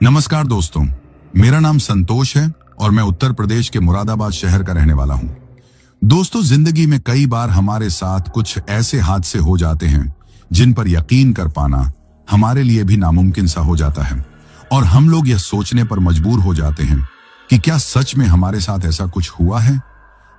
नमस्कार दोस्तों, मेरा नाम संतोष है और मैं उत्तर प्रदेश के मुरादाबाद शहर का रहने वाला हूं। दोस्तों, जिंदगी में कई बार हमारे साथ कुछ ऐसे हादसे हो जाते हैं जिन पर यकीन कर पाना हमारे लिए भी नामुमकिन सा हो जाता है और हम लोग यह सोचने पर मजबूर हो जाते हैं कि क्या सच में हमारे साथ ऐसा कुछ हुआ है।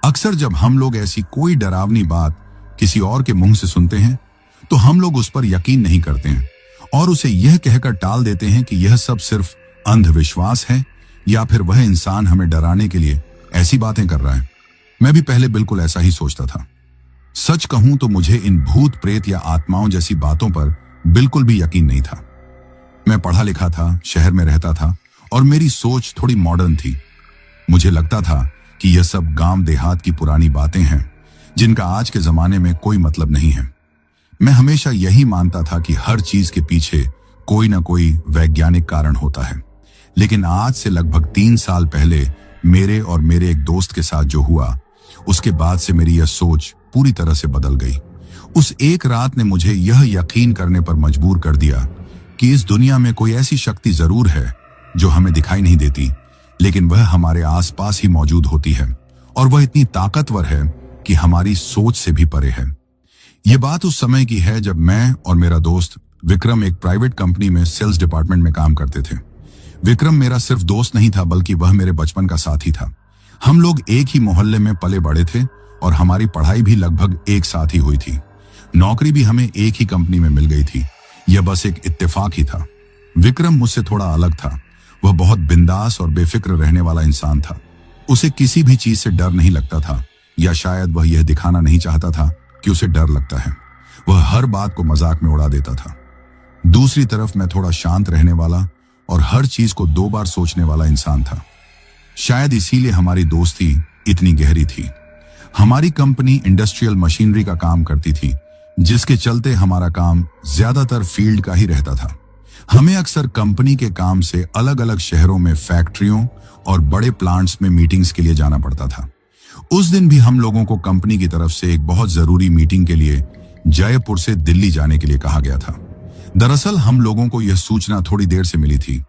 अक्सर जब हम लोग ऐसी कोई डरावनी बात किसी और के मुंह से सुनते हैं तो हम लोग उस पर यकीन नहीं करते हैं और उसे यह कहकर टाल देते हैं कि यह सब सिर्फ अंधविश्वास है या फिर वह इंसान हमें डराने के लिए ऐसी बातें कर रहा है। मैं भी पहले बिल्कुल ऐसा ही सोचता था। सच कहूं तो मुझे इन भूत प्रेत या आत्माओं जैसी बातों पर बिल्कुल भी यकीन नहीं था। मैं पढ़ा लिखा था, शहर में रहता था और मेरी सोच थोड़ी मॉडर्न थी। मुझे लगता था कि यह सब गांव देहात की पुरानी बातें हैं जिनका आज के जमाने में कोई मतलब नहीं है। मैं हमेशा यही मानता था कि हर चीज के पीछे कोई ना कोई वैज्ञानिक कारण होता है। लेकिन आज से लगभग 3 साल पहले मेरे और मेरे एक दोस्त के साथ जो हुआ, उसके बाद से मेरी यह सोच पूरी तरह से बदल गई। उस एक रात ने मुझे यह यकीन करने पर मजबूर कर दिया कि इस दुनिया में कोई ऐसी शक्ति जरूर है जो हमें दिखाई नहीं देती, लेकिन वह हमारे आसपास ही मौजूद होती है और वह इतनी ताकतवर है कि हमारी सोच से भी परे है। यह बात उस समय की है जब मैं और मेरा दोस्त विक्रम एक प्राइवेट कंपनी में सेल्स डिपार्टमेंट में काम करते थे। विक्रम मेरा सिर्फ दोस्त नहीं था बल्कि वह मेरे बचपन का साथी था। हम लोग एक ही मोहल्ले में पले बड़े थे और हमारी पढ़ाई भी लगभग एक साथ ही हुई थी। नौकरी भी हमें एक ही कंपनी में मिल गई थी। यह बस एक इत्तेफाक ही था। विक्रम मुझसे थोड़ा अलग था। वह बहुत बिंदास और बेफिक्र रहने वाला इंसान था। उसे किसी भी चीज से डर नहीं लगता था, या शायद वह यह दिखाना नहीं चाहता था कि उसे डर लगता है। वह हर बात को मजाक में उड़ा देता था। दूसरी तरफ मैं थोड़ा शांत रहने वाला और हर चीज को 2 बार सोचने वाला इंसान था। शायद इसीलिए हमारी दोस्ती इतनी गहरी थी। हमारी कंपनी इंडस्ट्रियल मशीनरी का काम करती थी, जिसके चलते हमारा काम ज्यादातर फील्ड का ही रहता था। हमें अक्सर कंपनी के काम से अलग अलग शहरों में फैक्ट्रियों और बड़े प्लांट्स में मीटिंग्स के लिए जाना पड़ता था। उस दिन भी हम लोगों को कंपनी की तरफ से एक बहुत जरूरी मीटिंग के लिए जयपुर से दिल्ली जाने के लिए कहा गया था। दरअसल हम लोगों को यह सूचना थोड़ी देर से मिली थी।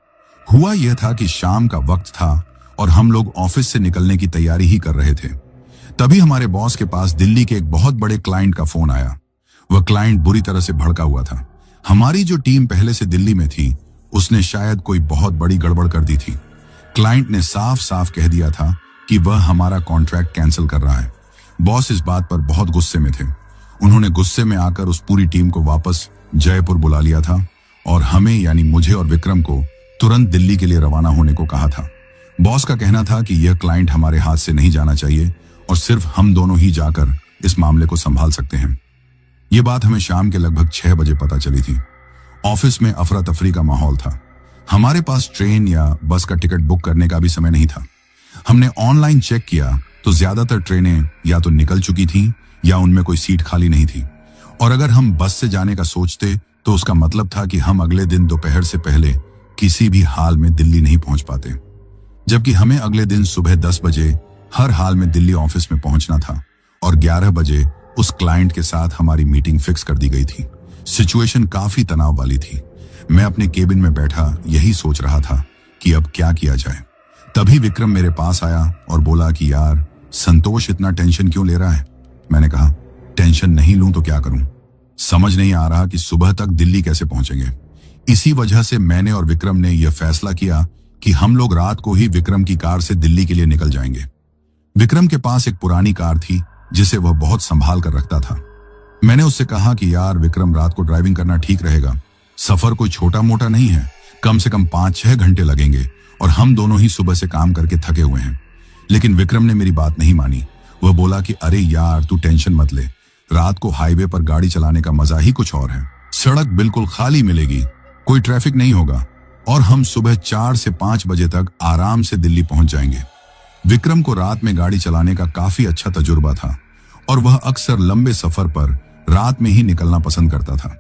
हुआ यह था कि शाम का वक्त था और हम लोग ऑफिस से निकलने की तैयारी ही कर रहे थे। तभी हमारे बॉस के पास दिल्ली के एक बहुत बड़े क्लाइंट का फोन आया। वह क्लाइंट बुरी तरह से भड़का हुआ था। हमारी जो टीम पहले से दिल्ली में थी, उसने शायद कोई बहुत बड़ी गड़बड़ कर दी थी। क्लाइंट ने साफ साफ कह दिया था कि वह हमारा कॉन्ट्रैक्ट कैंसिल कर रहा है। बॉस इस बात पर बहुत गुस्से में थे। उन्होंने गुस्से में आकर उस पूरी टीम को वापस जयपुर बुला लिया था और हमें यानी मुझे और विक्रम को तुरंत दिल्ली के लिए रवाना होने को कहा था। बॉस का कहना था कि यह क्लाइंट हमारे हाथ से नहीं जाना चाहिए और सिर्फ हम दोनों ही जाकर इस मामले को संभाल सकते हैं। यह बात हमें शाम के लगभग 6 बजे पता चली थी। ऑफिस में अफरा तफरी का माहौल था। हमारे पास ट्रेन या बस का टिकट बुक करने का भी समय नहीं था। हमने ऑनलाइन चेक किया तो ज्यादातर ट्रेनें या तो निकल चुकी थीं या उनमें कोई सीट खाली नहीं थी, और अगर हम बस से जाने का सोचते तो उसका मतलब था कि हम अगले दिन दोपहर से पहले किसी भी हाल में दिल्ली नहीं पहुंच पाते, जबकि हमें अगले दिन सुबह 10 बजे हर हाल में दिल्ली ऑफिस में पहुंचना था और 11 बजे उस क्लाइंट के साथ हमारी मीटिंग फिक्स कर दी गई थी। सिचुएशन काफी तनाव वाली थी। मैं अपने केबिन में बैठा यही सोच रहा था कि अब क्या किया जाए। तभी विक्रम मेरे पास आया और बोला कि यार संतोष, इतना टेंशन क्यों ले रहा है। मैंने कहा, टेंशन नहीं लूं तो क्या करूं, समझ नहीं आ रहा कि सुबह तक दिल्ली कैसे पहुंचेंगे। इसी वजह से मैंने और विक्रम ने यह फैसला किया कि हम लोग रात को ही विक्रम की कार से दिल्ली के लिए निकल जाएंगे। विक्रम के पास एक पुरानी कार थी जिसे वह बहुत संभाल कर रखता था। मैंने उससे कहा कि यार विक्रम, रात को ड्राइविंग करना ठीक रहेगा। सफर कोई छोटा मोटा नहीं है, कम से कम 5-6 घंटे लगेंगे और हम दोनों ही सुबह से काम करके थके हुए हैं। लेकिन विक्रम ने मेरी बात नहीं मानी। वह बोला कि अरे यार, तू टेंशन मत ले, रात को हाईवे पर गाड़ी चलाने का मजा ही कुछ और है। सड़क बिल्कुल खाली मिलेगी, कोई ट्रैफिक नहीं होगा और हम सुबह 4 से 5 बजे तक आराम से दिल्ली पहुंच जाएंगे। विक्रम को रात में गाड़ी चलाने का काफी अच्छा तजुर्बा था और वह अक्सर लंबे सफर पर रात में ही निकलना पसंद करता था।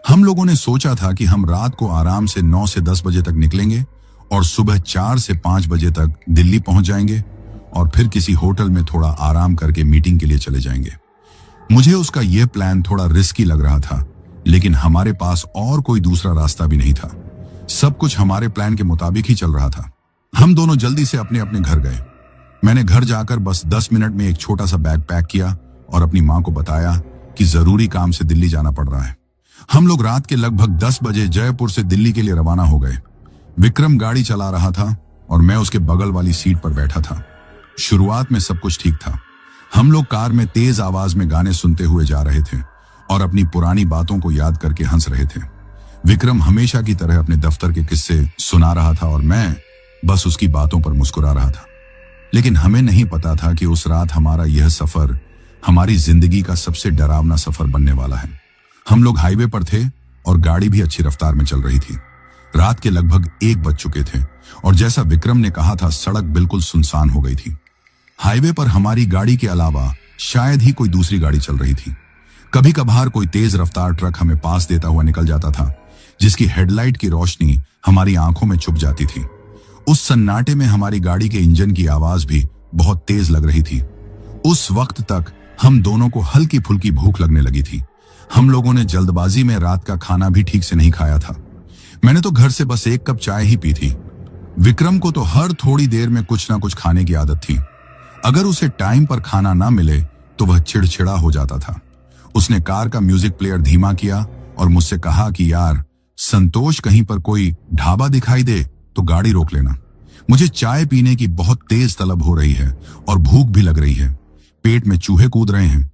हम लोगों ने सोचा था कि हम रात को आराम से 9 से 10 बजे तक निकलेंगे और सुबह 4 से 5 बजे तक दिल्ली पहुंच जाएंगे और फिर किसी होटल में थोड़ा आराम करके मीटिंग के लिए चले जाएंगे। मुझे उसका यह प्लान थोड़ा रिस्की लग रहा था, लेकिन हमारे पास और कोई दूसरा रास्ता भी नहीं था। सब कुछ हमारे प्लान के मुताबिक ही चल रहा था। हम दोनों जल्दी से अपने अपने घर गए। मैंने घर जाकर बस 10 मिनट में एक छोटा सा बैग पैक किया और अपनी मां को बताया कि जरूरी काम से दिल्ली जाना पड़ रहा है। हम लोग रात के लगभग 10 बजे जयपुर से दिल्ली के लिए रवाना हो गए। विक्रम गाड़ी चला रहा था और मैं उसके बगल वाली सीट पर बैठा था। शुरुआत में सब कुछ ठीक था। हम लोग कार में तेज आवाज में गाने सुनते हुए जा रहे थे और अपनी पुरानी बातों को याद करके हंस रहे थे। विक्रम हमेशा की तरह अपने दफ्तर के किस्से सुना रहा था और मैं बस उसकी बातों पर मुस्कुरा रहा था। लेकिन हमें नहीं पता था कि उस रात हमारा यह सफर हमारी जिंदगी का सबसे डरावना सफर बनने वाला है। हम लोग हाईवे पर थे और गाड़ी भी अच्छी रफ्तार में चल रही थी। रात के लगभग 1 बज चुके थे और जैसा विक्रम ने कहा था, सड़क बिल्कुल सुनसान हो गई थी। हाईवे पर हमारी गाड़ी के अलावा शायद ही कोई दूसरी गाड़ी चल रही थी। कभी कभार कोई तेज रफ्तार ट्रक हमें पास देता हुआ निकल जाता था, जिसकी हेडलाइट की रोशनी हमारी आंखों में छुप जाती थी। उस सन्नाटे में हमारी गाड़ी के इंजन की आवाज भी बहुत तेज लग रही थी। उस वक्त तक हम दोनों को हल्की फुल्की भूख लगने लगी थी। हम लोगों ने जल्दबाजी में रात का खाना भी ठीक से नहीं खाया था। मैंने तो घर से बस 1 कप चाय ही पी थी। विक्रम को तो हर थोड़ी देर में कुछ ना कुछ खाने की आदत थी। अगर उसे टाइम पर खाना ना मिले तो वह चिड़चिड़ा हो जाता था। उसने कार का म्यूजिक प्लेयर धीमा किया और मुझसे कहा कि यार संतोष, कहीं पर कोई ढाबा दिखाई दे तो गाड़ी रोक लेना। मुझे चाय पीने की बहुत तेज तलब हो रही है और भूख भी लग रही है। पेट में चूहे कूद रहे हैं।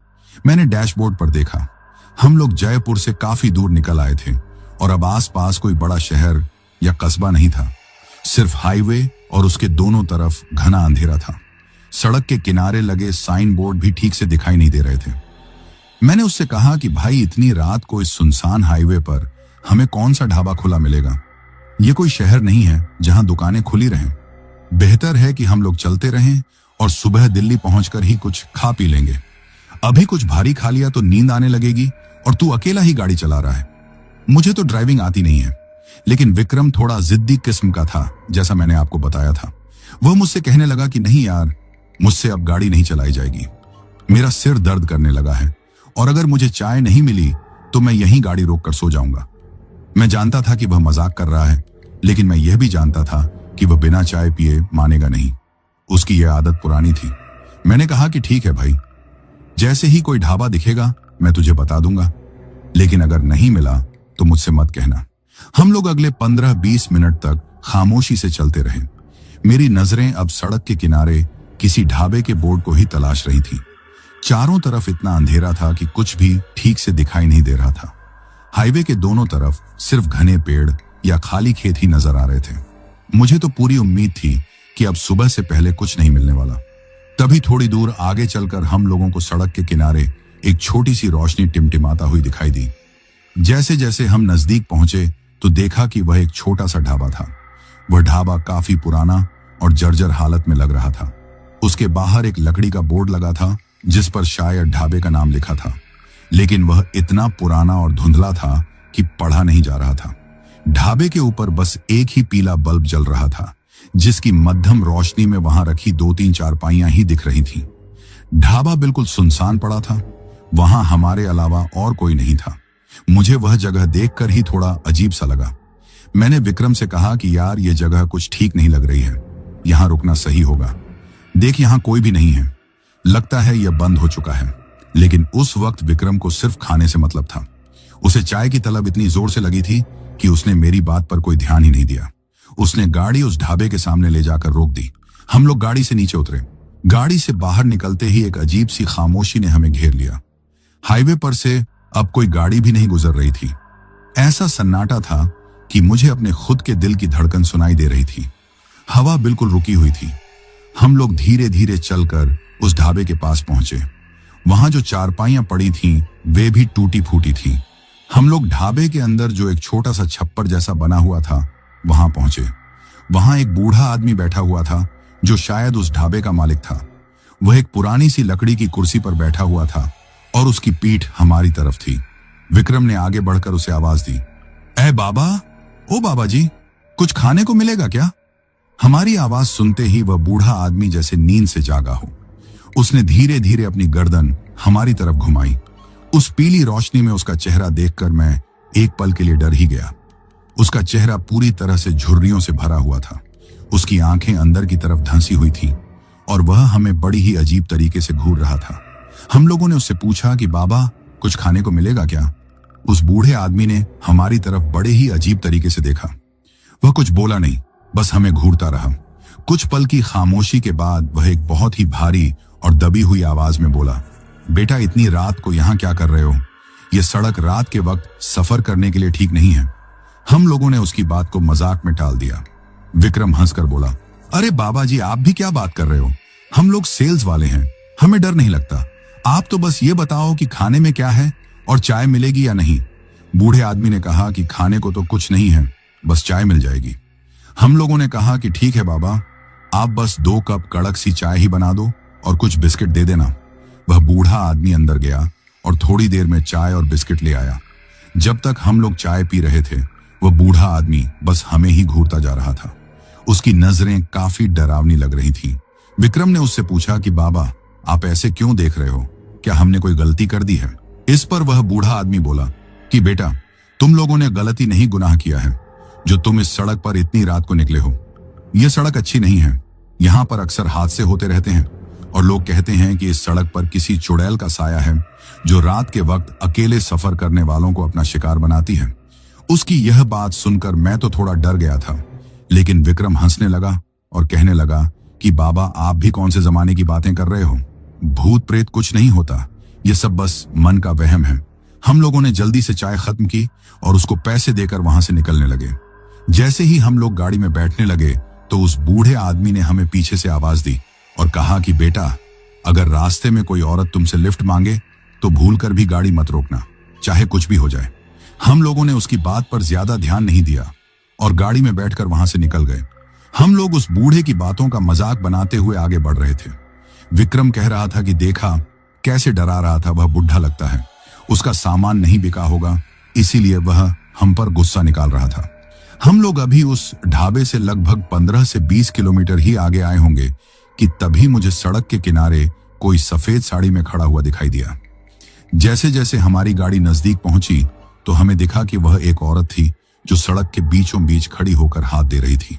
मैंने डैशबोर्ड पर देखा। हम लोग जयपुर से काफी दूर निकल आए थे और अब आसपास कोई बड़ा शहर या कस्बा नहीं था। सिर्फ हाईवे और उसके दोनों तरफ घना अंधेरा था। सड़क के किनारे लगे साइन बोर्ड भी ठीक से दिखाई नहीं दे रहे थे। मैंने उससे कहा कि भाई, इतनी रात को इस सुनसान हाईवे पर हमें कौन सा ढाबा खुला मिलेगा? ये कोई शहर नहीं है जहां दुकानें खुली रहें। बेहतर है कि हम लोग चलते रहें और सुबह दिल्ली पहुंचकर ही कुछ खा पी लेंगे। अभी कुछ भारी खा लिया तो नींद आने लगेगी और तू अकेला ही गाड़ी चला रहा है। मुझे तो ड्राइविंग आती नहीं है, लेकिन विक्रम थोड़ा जिद्दी किस्म का था, जैसा मैंने आपको बताया था। वह मुझसे कहने लगा कि नहीं यार, मुझसे अब गाड़ी नहीं चलाई जाएगी। मेरा सिर दर्द करने लगा है और अगर मुझे चाय नहीं मिली तो मैं यहीं गाड़ी रोककर सो जाऊंगा। मैं जानता था कि वह मजाक कर रहा है, लेकिन मैं यह भी जानता था कि वह बिना चाय पिए मानेगा नहीं। उसकी यह आदत पुरानी थी। मैंने कहा कि ठीक है भाई, जैसे ही कोई ढाबा दिखेगा मैं तुझे बता दूंगा, लेकिन अगर नहीं मिला तो मुझसे मत कहना। हम लोग अगले 15-20 मिनट तक खामोशी से चलते रहे। मेरी नजरें अब सड़क के किनारे किसी ढाबे के बोर्ड को ही तलाश रही थी। चारों तरफ इतना अंधेरा था कि कुछ भी ठीक से दिखाई नहीं दे रहा था। हाईवे के दोनों तरफ सिर्फ घने पेड़ या खाली खेत ही नजर आ रहे थे। मुझे तो पूरी उम्मीद थी कि अब सुबह से पहले कुछ नहीं मिलने वाला। तभी थोड़ी दूर आगे चलकर हम लोगों को सड़क के किनारे एक छोटी सी रोशनी टिमटिमाता हुई दिखाई दी। जैसे जैसे हम नजदीक पहुंचे तो देखा कि वह एक छोटा सा ढाबा था। वह ढाबा काफी पुराना और जर्जर हालत में लग रहा था। उसके बाहर एक लकड़ी का बोर्ड लगा था जिस पर शायद ढाबे का नाम लिखा था, लेकिन वह इतना पुराना और धुंधला था कि पढ़ा नहीं जा रहा था। ढाबे के ऊपर बस एक ही पीला बल्ब जल रहा था, जिसकी मध्यम रोशनी में वहां रखी 2-3 चारपाइयां ही दिख रही थीं। ढाबा बिल्कुल सुनसान पड़ा था। वहां हमारे अलावा और कोई नहीं था। मुझे वह जगह देखकर ही थोड़ा अजीब सा लगा। मैंने विक्रम से कहा कि यार, ये जगह कुछ ठीक नहीं लग रही है, यहां रुकना सही होगा। देख, यहां कोई भी नहीं है, लगता है यह बंद हो चुका है। लेकिन उस वक्त विक्रम को सिर्फ खाने से मतलब था। उसे चाय की तलब इतनी जोर से लगी थी कि उसने मेरी बात पर कोई ध्यान ही नहीं दिया। उसने गाड़ी उस ढाबे के सामने ले जाकर रोक दी। हम लोग गाड़ी से नीचे उतरे। गाड़ी से बाहर निकलते ही एक अजीब सी खामोशी ने हमें घेर लिया। हाईवे पर से अब कोई गाड़ी भी नहीं गुजर रही थी। ऐसा सन्नाटा था कि मुझे अपने खुद के दिल की धड़कन सुनाई दे रही थी। हवा बिल्कुल रुकी हुई थी। हम लोग धीरे धीरे चलकर उस ढाबे के पास पहुंचे। वहां जो चारपाइयां पड़ी थीं, वे भी टूटी फूटी थीं। हम लोग ढाबे के अंदर जो एक छोटा सा छप्पर जैसा बना हुआ था, वहां पहुंचे। वहां एक बूढ़ा आदमी बैठा हुआ था जो शायद उस ढाबे का मालिक था। वह एक पुरानी सी लकड़ी की कुर्सी पर बैठा हुआ था और उसकी पीठ हमारी तरफ थी। विक्रम ने आगे बढ़कर उसे आवाज दी, ए बाबा, ओ बाबा जी, कुछ खाने को मिलेगा क्या? हमारी आवाज सुनते ही वह बूढ़ा आदमी जैसे नींद से जागा हो। उसने धीरे धीरे अपनी गर्दन हमारी तरफ घुमाई। उस पीली रोशनी में उसका चेहरा देखकर मैं एक पल के लिए डर ही गया। उसका चेहरा पूरी तरह से झुर्रियों से भरा हुआ था। उसकी आंखें अंदर की तरफ धंसी हुई थीं और वह हमें बड़ी ही अजीब तरीके से घूर रहा था। हम लोगों ने उससे पूछा कि बाबा, कुछ खाने को मिलेगा क्या? उस बूढ़े आदमी ने हमारी तरफ बड़े ही अजीब तरीके से देखा। वह कुछ बोला नहीं, बस हमें घूरता रहा। कुछ पल की खामोशी के बाद वह एक बहुत ही भारी और दबी हुई आवाज में बोला, बेटा, इतनी रात को यहाँ क्या कर रहे हो? यह सड़क रात के वक्त सफर करने के लिए ठीक नहीं है। हम लोगों ने उसकी बात को मजाक में टाल दिया। विक्रम हंसकर बोला, अरे बाबा जी, आप भी क्या बात कर रहे हो? हम लोग सेल्स वाले हैं, हमें डर नहीं लगता। आप तो बस ये बताओ कि खाने में क्या है और चाय मिलेगी या नहीं। बूढ़े आदमी ने कहा कि खाने को तो कुछ नहीं है, बस चाय मिल जाएगी। हम लोगों ने कहा कि ठीक है बाबा, आप बस 2 कप कड़क सी चाय ही बना दो और कुछ बिस्किट दे देना। वह बूढ़ा आदमी अंदर गया और थोड़ी देर में चाय और बिस्किट ले आया। जब तक हम लोग चाय पी रहे थे, वह बूढ़ा आदमी बस हमें ही घूरता जा रहा था। उसकी नजरें काफी डरावनी लग रही थीं। विक्रम ने उससे पूछा कि बाबा, आप ऐसे क्यों देख रहे हो? क्या हमने कोई गलती कर दी है? इस पर वह बूढ़ा आदमी बोला कि बेटा, तुम लोगों ने गलती नहीं गुनाह किया है जो तुम इस सड़क पर इतनी रात को निकले हो। यह सड़क अच्छी नहीं है। यहाँ पर अक्सर हादसे होते रहते हैं और लोग कहते हैं कि इस सड़क पर किसी चुड़ैल का साया है जो रात के वक्त अकेले सफर करने वालों को अपना शिकार बनाती है। उसकी यह बात सुनकर मैं तो थोड़ा डर गया था, लेकिन विक्रम हंसने लगा और कहने लगा कि बाबा, आप भी कौन से जमाने की बातें कर रहे हो? भूत प्रेत कुछ नहीं होता, ये सब बस मन का वहम है। हम लोगों ने जल्दी से चाय खत्म की और उसको पैसे देकर वहां से निकलने लगे। जैसे ही हम लोग गाड़ी में बैठने लगे तो उस बूढ़े आदमी ने हमें पीछे से आवाज दी और कहा कि बेटा, अगर रास्ते में कोई औरत तुमसे लिफ्ट मांगे तो भूलकर भी गाड़ी मत रोकना, चाहे कुछ भी हो जाए। हम लोगों ने उसकी बात पर ज्यादा ध्यान नहीं दिया और गाड़ी में बैठकर वहां से निकल गए। हम लोग उस बूढ़े की बातों का मजाक बनाते हुए आगे बढ़ रहे थे। विक्रम कह रहा था कि देखा कैसे डरा रहा था, वह बुढ़ा लगता है, उसका सामान नहीं बिका होगा, इसीलिए वह हम पर गुस्सा निकाल रहा था। हम लोग अभी उस ढाबे से लगभग 15 से 20 किलोमीटर ही आगे आए होंगे कि तभी मुझे सड़क के किनारे कोई सफेद साड़ी में खड़ा हुआ दिखाई दिया। जैसे जैसे हमारी गाड़ी नजदीक पहुंची तो हमें दिखा कि वह एक औरत थी जो सड़क के बीचों बीच खड़ी होकर हाथ दे रही थी।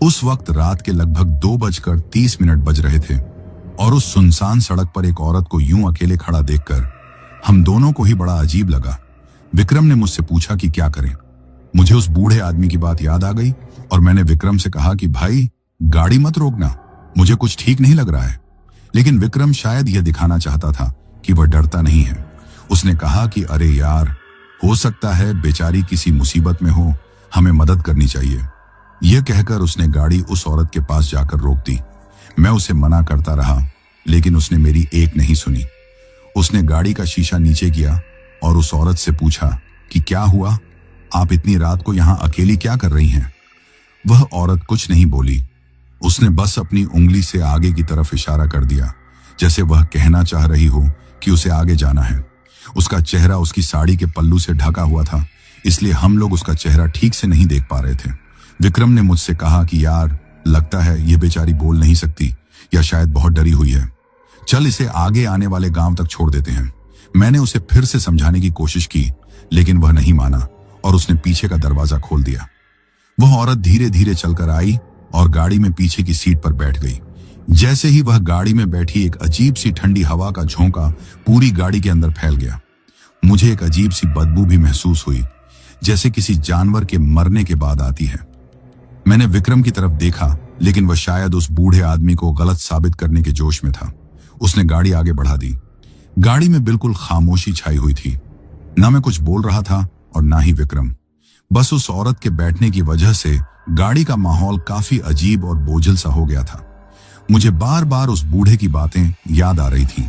उस वक्त रात के लगभग 2:30 बज रहे थे और उस सुनसान सड़क पर एक औरत को यूं अकेले खड़ा देखकर हम दोनों को ही बड़ा अजीब लगा। विक्रम ने मुझसे पूछा कि क्या करें। मुझे उस बूढ़े आदमी की बात याद आ गई और मैंने विक्रम से कहा कि भाई, गाड़ी मत रोकना, मुझे कुछ ठीक नहीं लग रहा है। लेकिन विक्रम शायद यह दिखाना चाहता था कि वह डरता नहीं है। उसने कहा कि अरे यार, हो सकता है बेचारी किसी मुसीबत में हो, हमें मदद करनी चाहिए। यह कहकर उसने गाड़ी उस औरत के पास जाकर रोक दी। मैं उसे मना करता रहा, लेकिन उसने मेरी एक नहीं सुनी। उसने गाड़ी का शीशा नीचे किया और उस औरत से पूछा कि क्या हुआ, आप इतनी रात को यहां अकेली क्या कर रही हैं? वह औरत कुछ नहीं बोली। उसने बस अपनी उंगली से आगे की तरफ इशारा कर दिया, जैसे वह कहना चाह रही हो कि उसे आगे जाना है। उसका चेहरा उसकी साड़ी के पल्लू से ढका हुआ था, इसलिए हम लोग उसका चेहरा ठीक से नहीं देख पा रहे थे। विक्रम ने मुझसे कहा कि यार, लगता है यह बेचारी बोल नहीं सकती या शायद बहुत डरी हुई है। चल इसे आगे आने वाले गांव तक छोड़ देते हैं। मैंने उसे फिर से समझाने की कोशिश की, लेकिन वह नहीं माना और उसने पीछे का दरवाजा खोल दिया। वह औरत धीरे धीरे चलकर आई और गाड़ी में पीछे की सीट पर बैठ गई। जैसे ही वह गाड़ी में बैठी, एक अजीब सी ठंडी हवा का झोंका पूरी गाड़ी के अंदर फैल गया। मुझे एक अजीब सी बदबू भी महसूस हुई, जैसे किसी जानवर के मरने के बाद आती है। मैंने विक्रम की तरफ देखा, लेकिन वह शायद उस बूढ़े आदमी को गलत साबित करने के जोश में था। उसने गाड़ी आगे बढ़ा दी। गाड़ी में बिल्कुल खामोशी छाई हुई थी। ना मैं कुछ बोल रहा था और ना ही विक्रम। बस उस औरत के बैठने की वजह से गाड़ी का माहौल काफी अजीब और बोझिल सा हो गया था। मुझे बार बार उस बूढ़े की बातें याद आ रही थीं।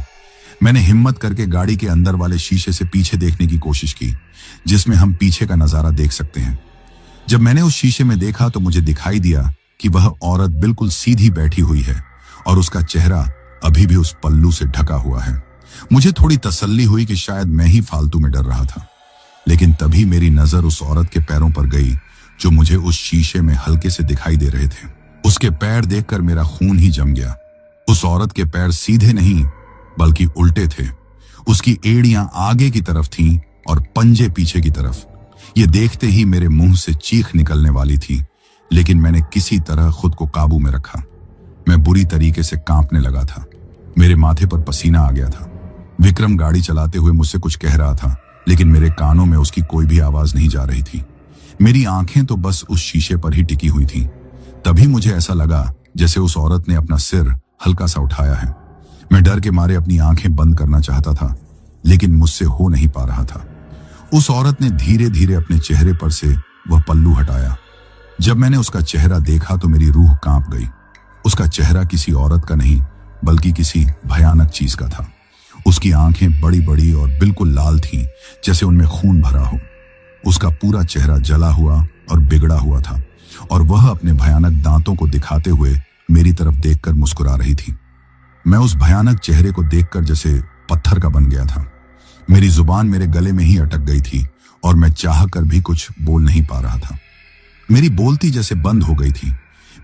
मैंने हिम्मत करके गाड़ी के अंदर वाले शीशे से पीछे देखने की कोशिश की, जिसमें हम पीछे का नजारा देख सकते हैं। जब मैंने उस शीशे में देखा तो मुझे दिखाई दिया कि वह औरत बिल्कुल सीधी बैठी हुई है और उसका चेहरा अभी भी उस पल्लू से ढका हुआ है। मुझे थोड़ी तसल्ली हुई कि शायद मैं ही फालतू में डर रहा था, लेकिन तभी मेरी नजर उस औरत के पैरों पर गई जो मुझे उस शीशे में हल्के से दिखाई दे रहे थे। उसके पैर देखकर मेरा खून ही जम गया। उस औरत के पैर सीधे नहीं बल्कि उल्टे थे। उसकी एड़ियां आगे की तरफ थीं और पंजे पीछे की तरफ। ये देखते ही मेरे मुंह से चीख निकलने वाली थी, लेकिन मैंने किसी तरह खुद को काबू में रखा। मैं बुरी तरीके से कांपने लगा था। मेरे माथे पर पसीना आ गया था। विक्रम गाड़ी चलाते हुए मुझसे कुछ कह रहा था, लेकिन मेरे कानों में उसकी कोई भी आवाज नहीं जा रही थी। मेरी आंखें तो बस उस शीशे पर ही टिकी हुई थीं। तभी मुझे ऐसा लगा जैसे उस औरत ने अपना सिर हल्का सा उठाया है। मैं डर के मारे अपनी आंखें बंद करना चाहता था, लेकिन मुझसे हो नहीं पा रहा था। उस औरत ने धीरे धीरे अपने चेहरे पर से वह पल्लू हटाया। जब मैंने उसका चेहरा देखा तो मेरी रूह कांप गई। उसका चेहरा किसी औरत का नहीं, बल्कि किसी भयानक चीज का था। उसकी आंखें बड़ी बड़ी और बिल्कुल लाल थीं, जैसे उनमें खून भरा हो। उसका पूरा चेहरा जला हुआ और बिगड़ा हुआ था, और वह अपने भयानक दांतों को दिखाते हुए मेरी तरफ देखकर मुस्कुरा रही थी। मैं उस भयानक चेहरे को देखकर जैसे पत्थर का बन गया था। मेरी जुबान मेरे गले में ही अटक गई थी और मैं चाहकर भी कुछ बोल नहीं पा रहा था। मेरी बोलती जैसे बंद हो गई थी।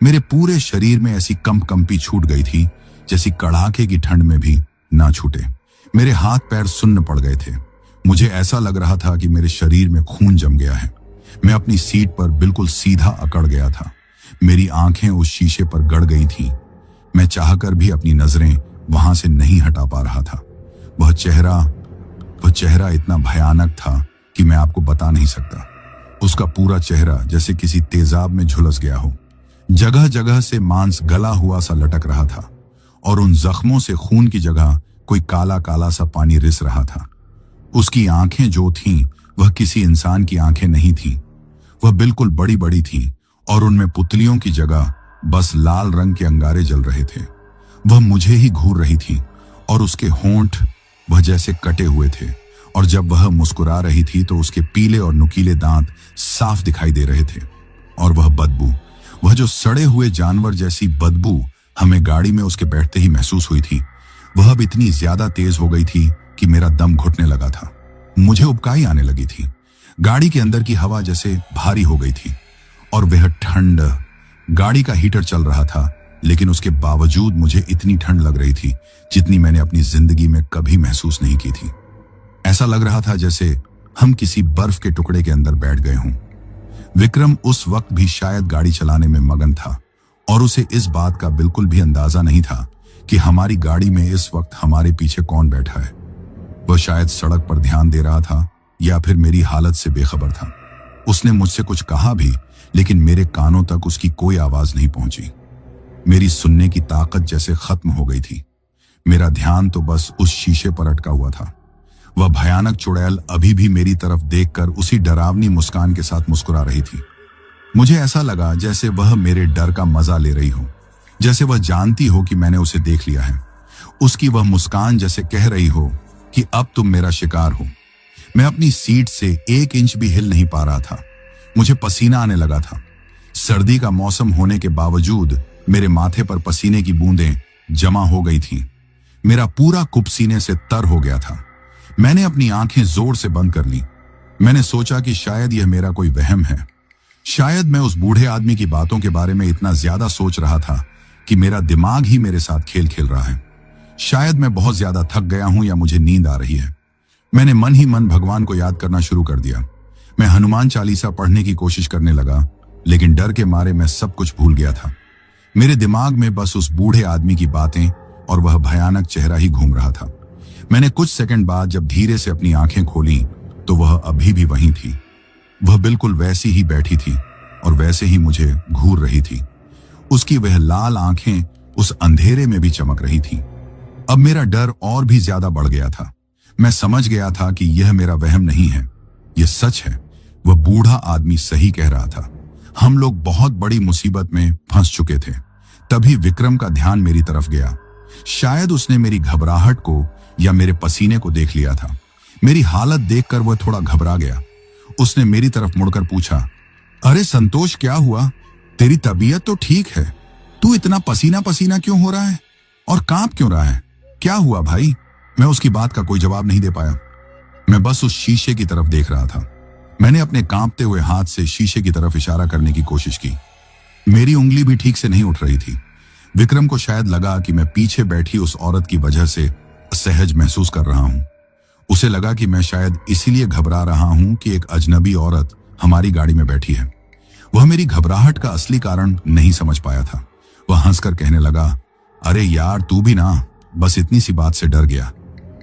मेरे पूरे शरीर में ऐसी कंपी छूट गई थी जैसी कड़ाके की ठंड में भी ना छूटे। मेरे हाथ पैर सुन्न पड़ गए थे। मुझे ऐसा लग रहा था कि मेरे शरीर में खून जम गया है। मैं अपनी सीट पर बिल्कुल सीधा अकड़ गया था। मेरी आंखें उस शीशे पर गड़ गई थीं। मैं चाहकर भी अपनी नजरें वहां से नहीं हटा पा रहा था। वह चेहरा इतना भयानक था कि मैं आपको बता नहीं सकता। उसका पूरा चेहरा जैसे किसी तेजाब में झुलस गया हो। जगह जगह से मांस गला हुआ सा लटक रहा था, और उन जख्मों से खून की जगह कोई काला काला सा पानी रिस रहा था। उसकी आंखें जो थीं, वह किसी इंसान की आंखें नहीं थीं। वह बिल्कुल बड़ी बड़ी थीं, और उनमें पुतलियों की जगह बस लाल रंग के अंगारे जल रहे थे। वह मुझे ही घूर रही थी, और उसके होंठ वह जैसे कटे हुए थे, और जब वह मुस्कुरा रही थी तो उसके पीले और नुकीले दांत साफ दिखाई दे रहे थे। और वह बदबू, वह जो सड़े हुए जानवर जैसी बदबू हमें गाड़ी में उसके बैठते ही महसूस हुई थी, वह अब इतनी ज्यादा तेज हो गई थी कि मेरा दम घुटने लगा था। मुझे उबकाई आने लगी थी। गाड़ी के अंदर की हवा जैसे भारी हो गई थी, और वह ठंड, गाड़ी का हीटर चल रहा था, लेकिन उसके बावजूद मुझे इतनी ठंड लग रही थी जितनी मैंने अपनी जिंदगी में कभी महसूस नहीं की थी। ऐसा लग रहा था जैसे हम किसी बर्फ के टुकड़े के अंदर बैठ गए हों। विक्रम उस वक्त भी शायद गाड़ी चलाने में मगन था, और उसे इस बात का बिल्कुल भी अंदाजा नहीं था कि हमारी गाड़ी में इस वक्त हमारे पीछे कौन बैठा है। वह शायद सड़क पर ध्यान दे रहा था, या फिर मेरी हालत से बेखबर था। उसने मुझसे कुछ कहा भी, लेकिन मेरे कानों तक उसकी कोई आवाज नहीं पहुंची। मेरी सुनने की ताकत जैसे खत्म हो गई थी। मेरा ध्यान तो बस उस शीशे पर अटका हुआ था। वह भयानक चुड़ैल अभी भी मेरी तरफ देखकर उसी डरावनी मुस्कान के साथ मुस्कुरा रही थी। मुझे ऐसा लगा जैसे वह मेरे डर का मजा ले रही हो, जैसे वह जानती हो कि मैंने उसे देख लिया है। उसकी वह मुस्कान जैसे कह रही हो कि अब तुम मेरा शिकार हो। मैं अपनी सीट से 1 इंच भी हिल नहीं पा रहा था। मुझे पसीना आने लगा था। सर्दी का मौसम होने के बावजूद मेरे माथे पर पसीने की बूंदें जमा हो गई थीं। मेरा पूरा कुप सीने से तर हो गया था। मैंने अपनी आंखें जोर से बंद कर ली। मैंने सोचा कि शायद यह मेरा कोई वहम है। शायद मैं उस बूढ़े आदमी की बातों के बारे में इतना ज्यादा सोच रहा था कि मेरा दिमाग ही मेरे साथ खेल खेल रहा है। शायद मैं बहुत ज्यादा थक गया हूं, या मुझे नींद आ रही है। मैंने मन ही मन भगवान को याद करना शुरू कर दिया। मैं हनुमान चालीसा पढ़ने की कोशिश करने लगा, लेकिन डर के मारे मैं सब कुछ भूल गया था। मेरे दिमाग में बस उस बूढ़े आदमी की बातें और वह भयानक चेहरा ही घूम रहा था। मैंने कुछ सेकंड बाद जब धीरे से अपनी आंखें खोली तो वह अभी भी वहीं थी। वह बिल्कुल वैसी ही बैठी थी और वैसे ही मुझे घूर रही थी। उसकी वह लाल आंखें उस अंधेरे में भी चमक रही थीं। अब मेरा डर और भी ज्यादा बढ़ गया था। मैं समझ गया था कि यह मेरा वहम नहीं है, यह सच है। वह बूढ़ा आदमी सही कह रहा था। हम लोग बहुत बड़ी मुसीबत में फंस चुके थे। तभी विक्रम का ध्यान मेरी तरफ गया। शायद उसने मेरी घबराहट को या मेरे पसीने को देख लिया था। मेरी हालत देखकर वह थोड़ा घबरा गया। उसने मेरी तरफ मुड़कर पूछा, अरे संतोष, क्या हुआ? तेरी तबीयत तो ठीक है, तू इतना पसीना पसीना क्यों हो रहा है और कांप क्यों रहा है? क्या हुआ भाई? मैं उसकी बात का कोई जवाब नहीं दे पाया। मैं बस उस शीशे की तरफ देख रहा था। मैंने अपने कांपते हुए हाथ से शीशे की तरफ इशारा करने की कोशिश की। मेरी उंगली भी ठीक से नहीं उठ रही थी। विक्रम को शायद लगा कि मैं पीछे बैठी उस औरत की वजह से असहज महसूस कर रहा हूं। उसे लगा कि मैं शायद इसीलिए घबरा रहा हूं कि एक अजनबी औरत हमारी गाड़ी में बैठी है। वह मेरी घबराहट का असली कारण नहीं समझ पाया था। वह हंसकर कहने लगा, अरे यार तू भी ना बस इतनी सी बात से डर गया।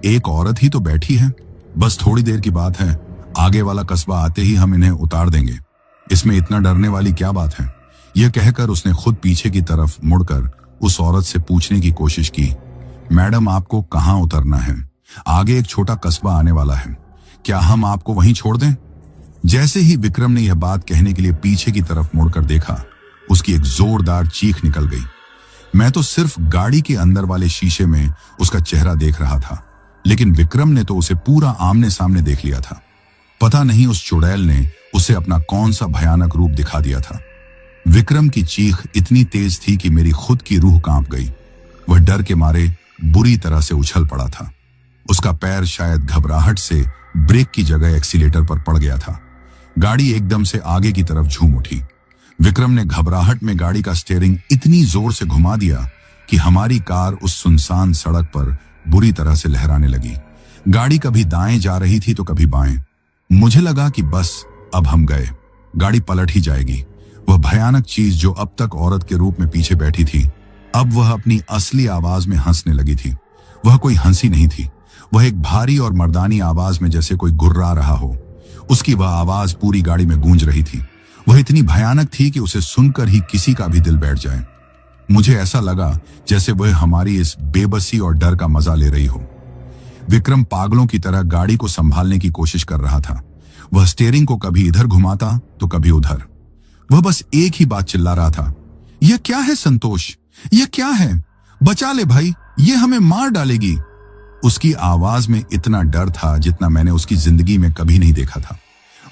एक औरत ही तो बैठी है, बस थोड़ी देर की बात है, आगे वाला कस्बा आते ही हम इन्हें उतार देंगे। इसमें इतना डरने वाली क्या बात है? यह कहकर उसने खुद पीछे की तरफ मुड़कर उस औरत से पूछने की कोशिश की, मैडम आपको कहां उतरना है? आगे एक छोटा कस्बा आने वाला है, क्या हम आपको वहीं छोड़ दें? जैसे ही विक्रम ने यह बात कहने के लिए पीछे की तरफ मुड़कर देखा, उसकी एक जोरदार चीख निकल गई। मैं तो सिर्फ गाड़ी के अंदर वाले शीशे में उसका चेहरा देख रहा था, लेकिन विक्रम ने तो उसे पूरा आमने सामने देख लिया था। पता नहीं उस चुड़ैल ने उसे अपना कौन सा भयानक रूप दिखा दिया था। विक्रम की चीख इतनी तेज थी कि मेरी खुद की रूह कांप गई। वह डर के मारे बुरी तरह से उछल पड़ा था। उसका पैर शायद घबराहट से ब्रेक की जगह एक्सीलेटर पर पड़ गया था। गाड़ी एकदम से आगे की तरफ झूम उठी। विक्रम ने घबराहट में गाड़ी का स्टीयरिंग इतनी जोर से घुमा दिया कि हमारी कार उस सुनसान सड़क पर बुरी तरह से लहराने लगी। गाड़ी कभी दाएं जा रही थी तो कभी बाएं। मुझे लगा कि बस अब हम गए, गाड़ी पलट ही जाएगी। वह भयानक चीज जो अब तक औरत के रूप में पीछे बैठी थी, अब वह अपनी असली आवाज में हंसने लगी थी। वह कोई हंसी नहीं थी, वह एक भारी और मर्दानी आवाज में जैसे कोई गुर्रा रहा हो। उसकी वह आवाज पूरी गाड़ी में गूंज रही थी। वह इतनी भयानक थी कि उसे सुनकर ही किसी का भी दिल बैठ जाए। मुझे ऐसा लगा जैसे वह हमारी इस बेबसी और डर का मजा ले रही हो। विक्रम पागलों की तरह गाड़ी को संभालने की कोशिश कर रहा था। वह स्टीयरिंग को कभी इधर घुमाता तो कभी उधर। वह बस एक ही बात चिल्ला रहा था, यह क्या है संतोष, यह क्या है? बचा ले भाई, यह हमें मार डालेगी। उसकी आवाज में इतना डर था जितना मैंने उसकी जिंदगी में कभी नहीं देखा था।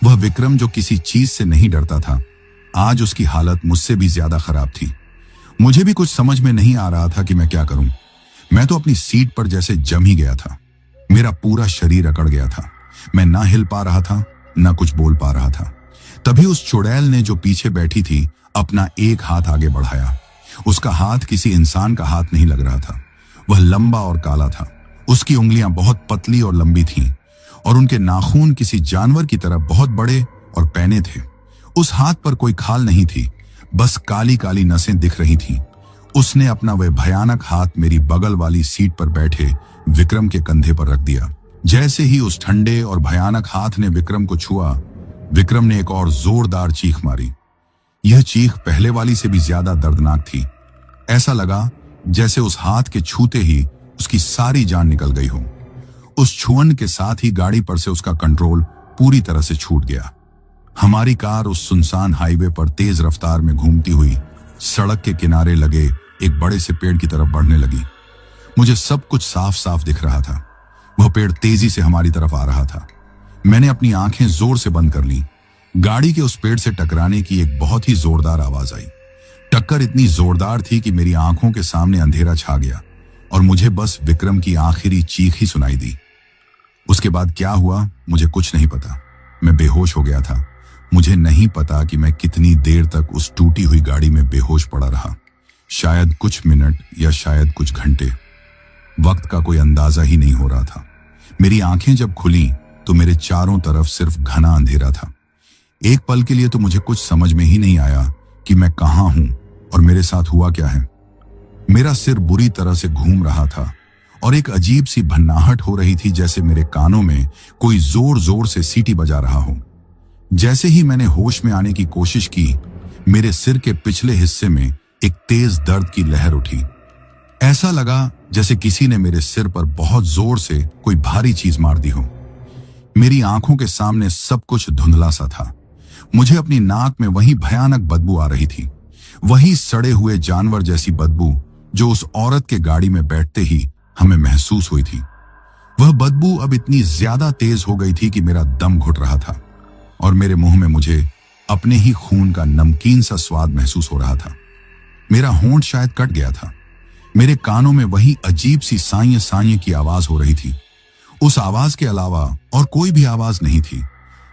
वह विक्रम जो किसी चीज से नहीं डरता था, आज उसकी हालत मुझसे भी ज्यादा खराब थी। मुझे भी कुछ समझ में नहीं आ रहा था कि मैं क्या करूं। मैं तो अपनी सीट पर जैसे जम ही गया था। मेरा पूरा शरीर अकड़ गया था। मैं ना हिल पा रहा था, ना कुछ बोल पा रहा था। तभी उस चुड़ैल ने जो पीछे बैठी थी अपना एक हाथ आगे बढ़ाया। उसका हाथ किसी इंसान का हाथ नहीं लग रहा था। वह लंबा और काला था। उसकी उंगलियां बहुत पतली और लंबी थीं और उनके नाखून किसी जानवर की तरह बहुत बड़े और पैने थे। उस हाथ पर कोई खाल नहीं थी, बस काली काली नसें दिख रही थीं। उसने अपना वह भयानक हाथ मेरी बगल वाली सीट पर बैठे विक्रम के कंधे पर रख दिया। जैसे ही उस ठंडे और भयानक हाथ ने विक्रम को छुआ, विक्रम ने एक और जोरदार चीख मारी। यह चीख पहले वाली से भी ज्यादा दर्दनाक थी। ऐसा लगा जैसे उस हाथ के छूते ही उसकी सारी जान निकल गई हो। उस छुअन के साथ ही गाड़ी पर से उसका कंट्रोल पूरी तरह से छूट गया। हमारी कार उस सुनसान हाईवे पर तेज रफ्तार में घूमती हुई सड़क के किनारे लगे एक बड़े से पेड़ की तरफ बढ़ने लगी। मुझे सब कुछ साफ साफ दिख रहा था। वह पेड़ तेजी से हमारी तरफ आ रहा था। मैंने अपनी आंखें जोर से बंद कर ली। गाड़ी के उस पेड़ से टकराने की एक बहुत ही जोरदार आवाज आई। टक्कर इतनी जोरदार थी कि मेरी आंखों के सामने अंधेरा छा गया और मुझे बस विक्रम की आखिरी चीख ही सुनाई दी। उसके बाद क्या हुआ मुझे कुछ नहीं पता। मैं बेहोश हो गया था। मुझे नहीं पता कि मैं कितनी देर तक उस टूटी हुई गाड़ी में बेहोश पड़ा रहा। शायद कुछ मिनट या शायद कुछ घंटे। वक्त का कोई अंदाजा ही नहीं हो रहा था। मेरी आंखें जब खुली तो मेरे चारों तरफ सिर्फ घना अंधेरा था। एक पल के लिए तो मुझे कुछ समझ में ही नहीं आया कि मैं कहां हूं और मेरे साथ हुआ क्या है। मेरा सिर बुरी तरह से घूम रहा था और एक अजीब सी भन्नाहट हो रही थी, जैसे मेरे कानों में कोई जोर जोर से सीटी बजा रहा हो। जैसे ही मैंने होश में आने की कोशिश की, मेरे सिर के पिछले हिस्से में एक तेज दर्द की लहर उठी। ऐसा लगा जैसे किसी ने मेरे सिर पर बहुत जोर से कोई भारी चीज मार दी हो। मेरी आंखों के सामने सब कुछ धुंधला सा था। मुझे अपनी नाक में वही भयानक बदबू आ रही थी, वही सड़े हुए जानवर जैसी बदबू जो उस औरत के गाड़ी में बैठते ही हमें महसूस हुई थी। वह बदबू अब इतनी ज्यादा तेज हो गई थी कि मेरा दम घुट रहा था और मेरे मुंह में मुझे अपने ही खून का नमकीन सा स्वाद महसूस हो रहा था। मेरा होंठ शायद कट गया था। मेरे कानों में वही अजीब सी साइये साइये की आवाज हो रही थी। उस आवाज के अलावा और कोई भी आवाज नहीं थी।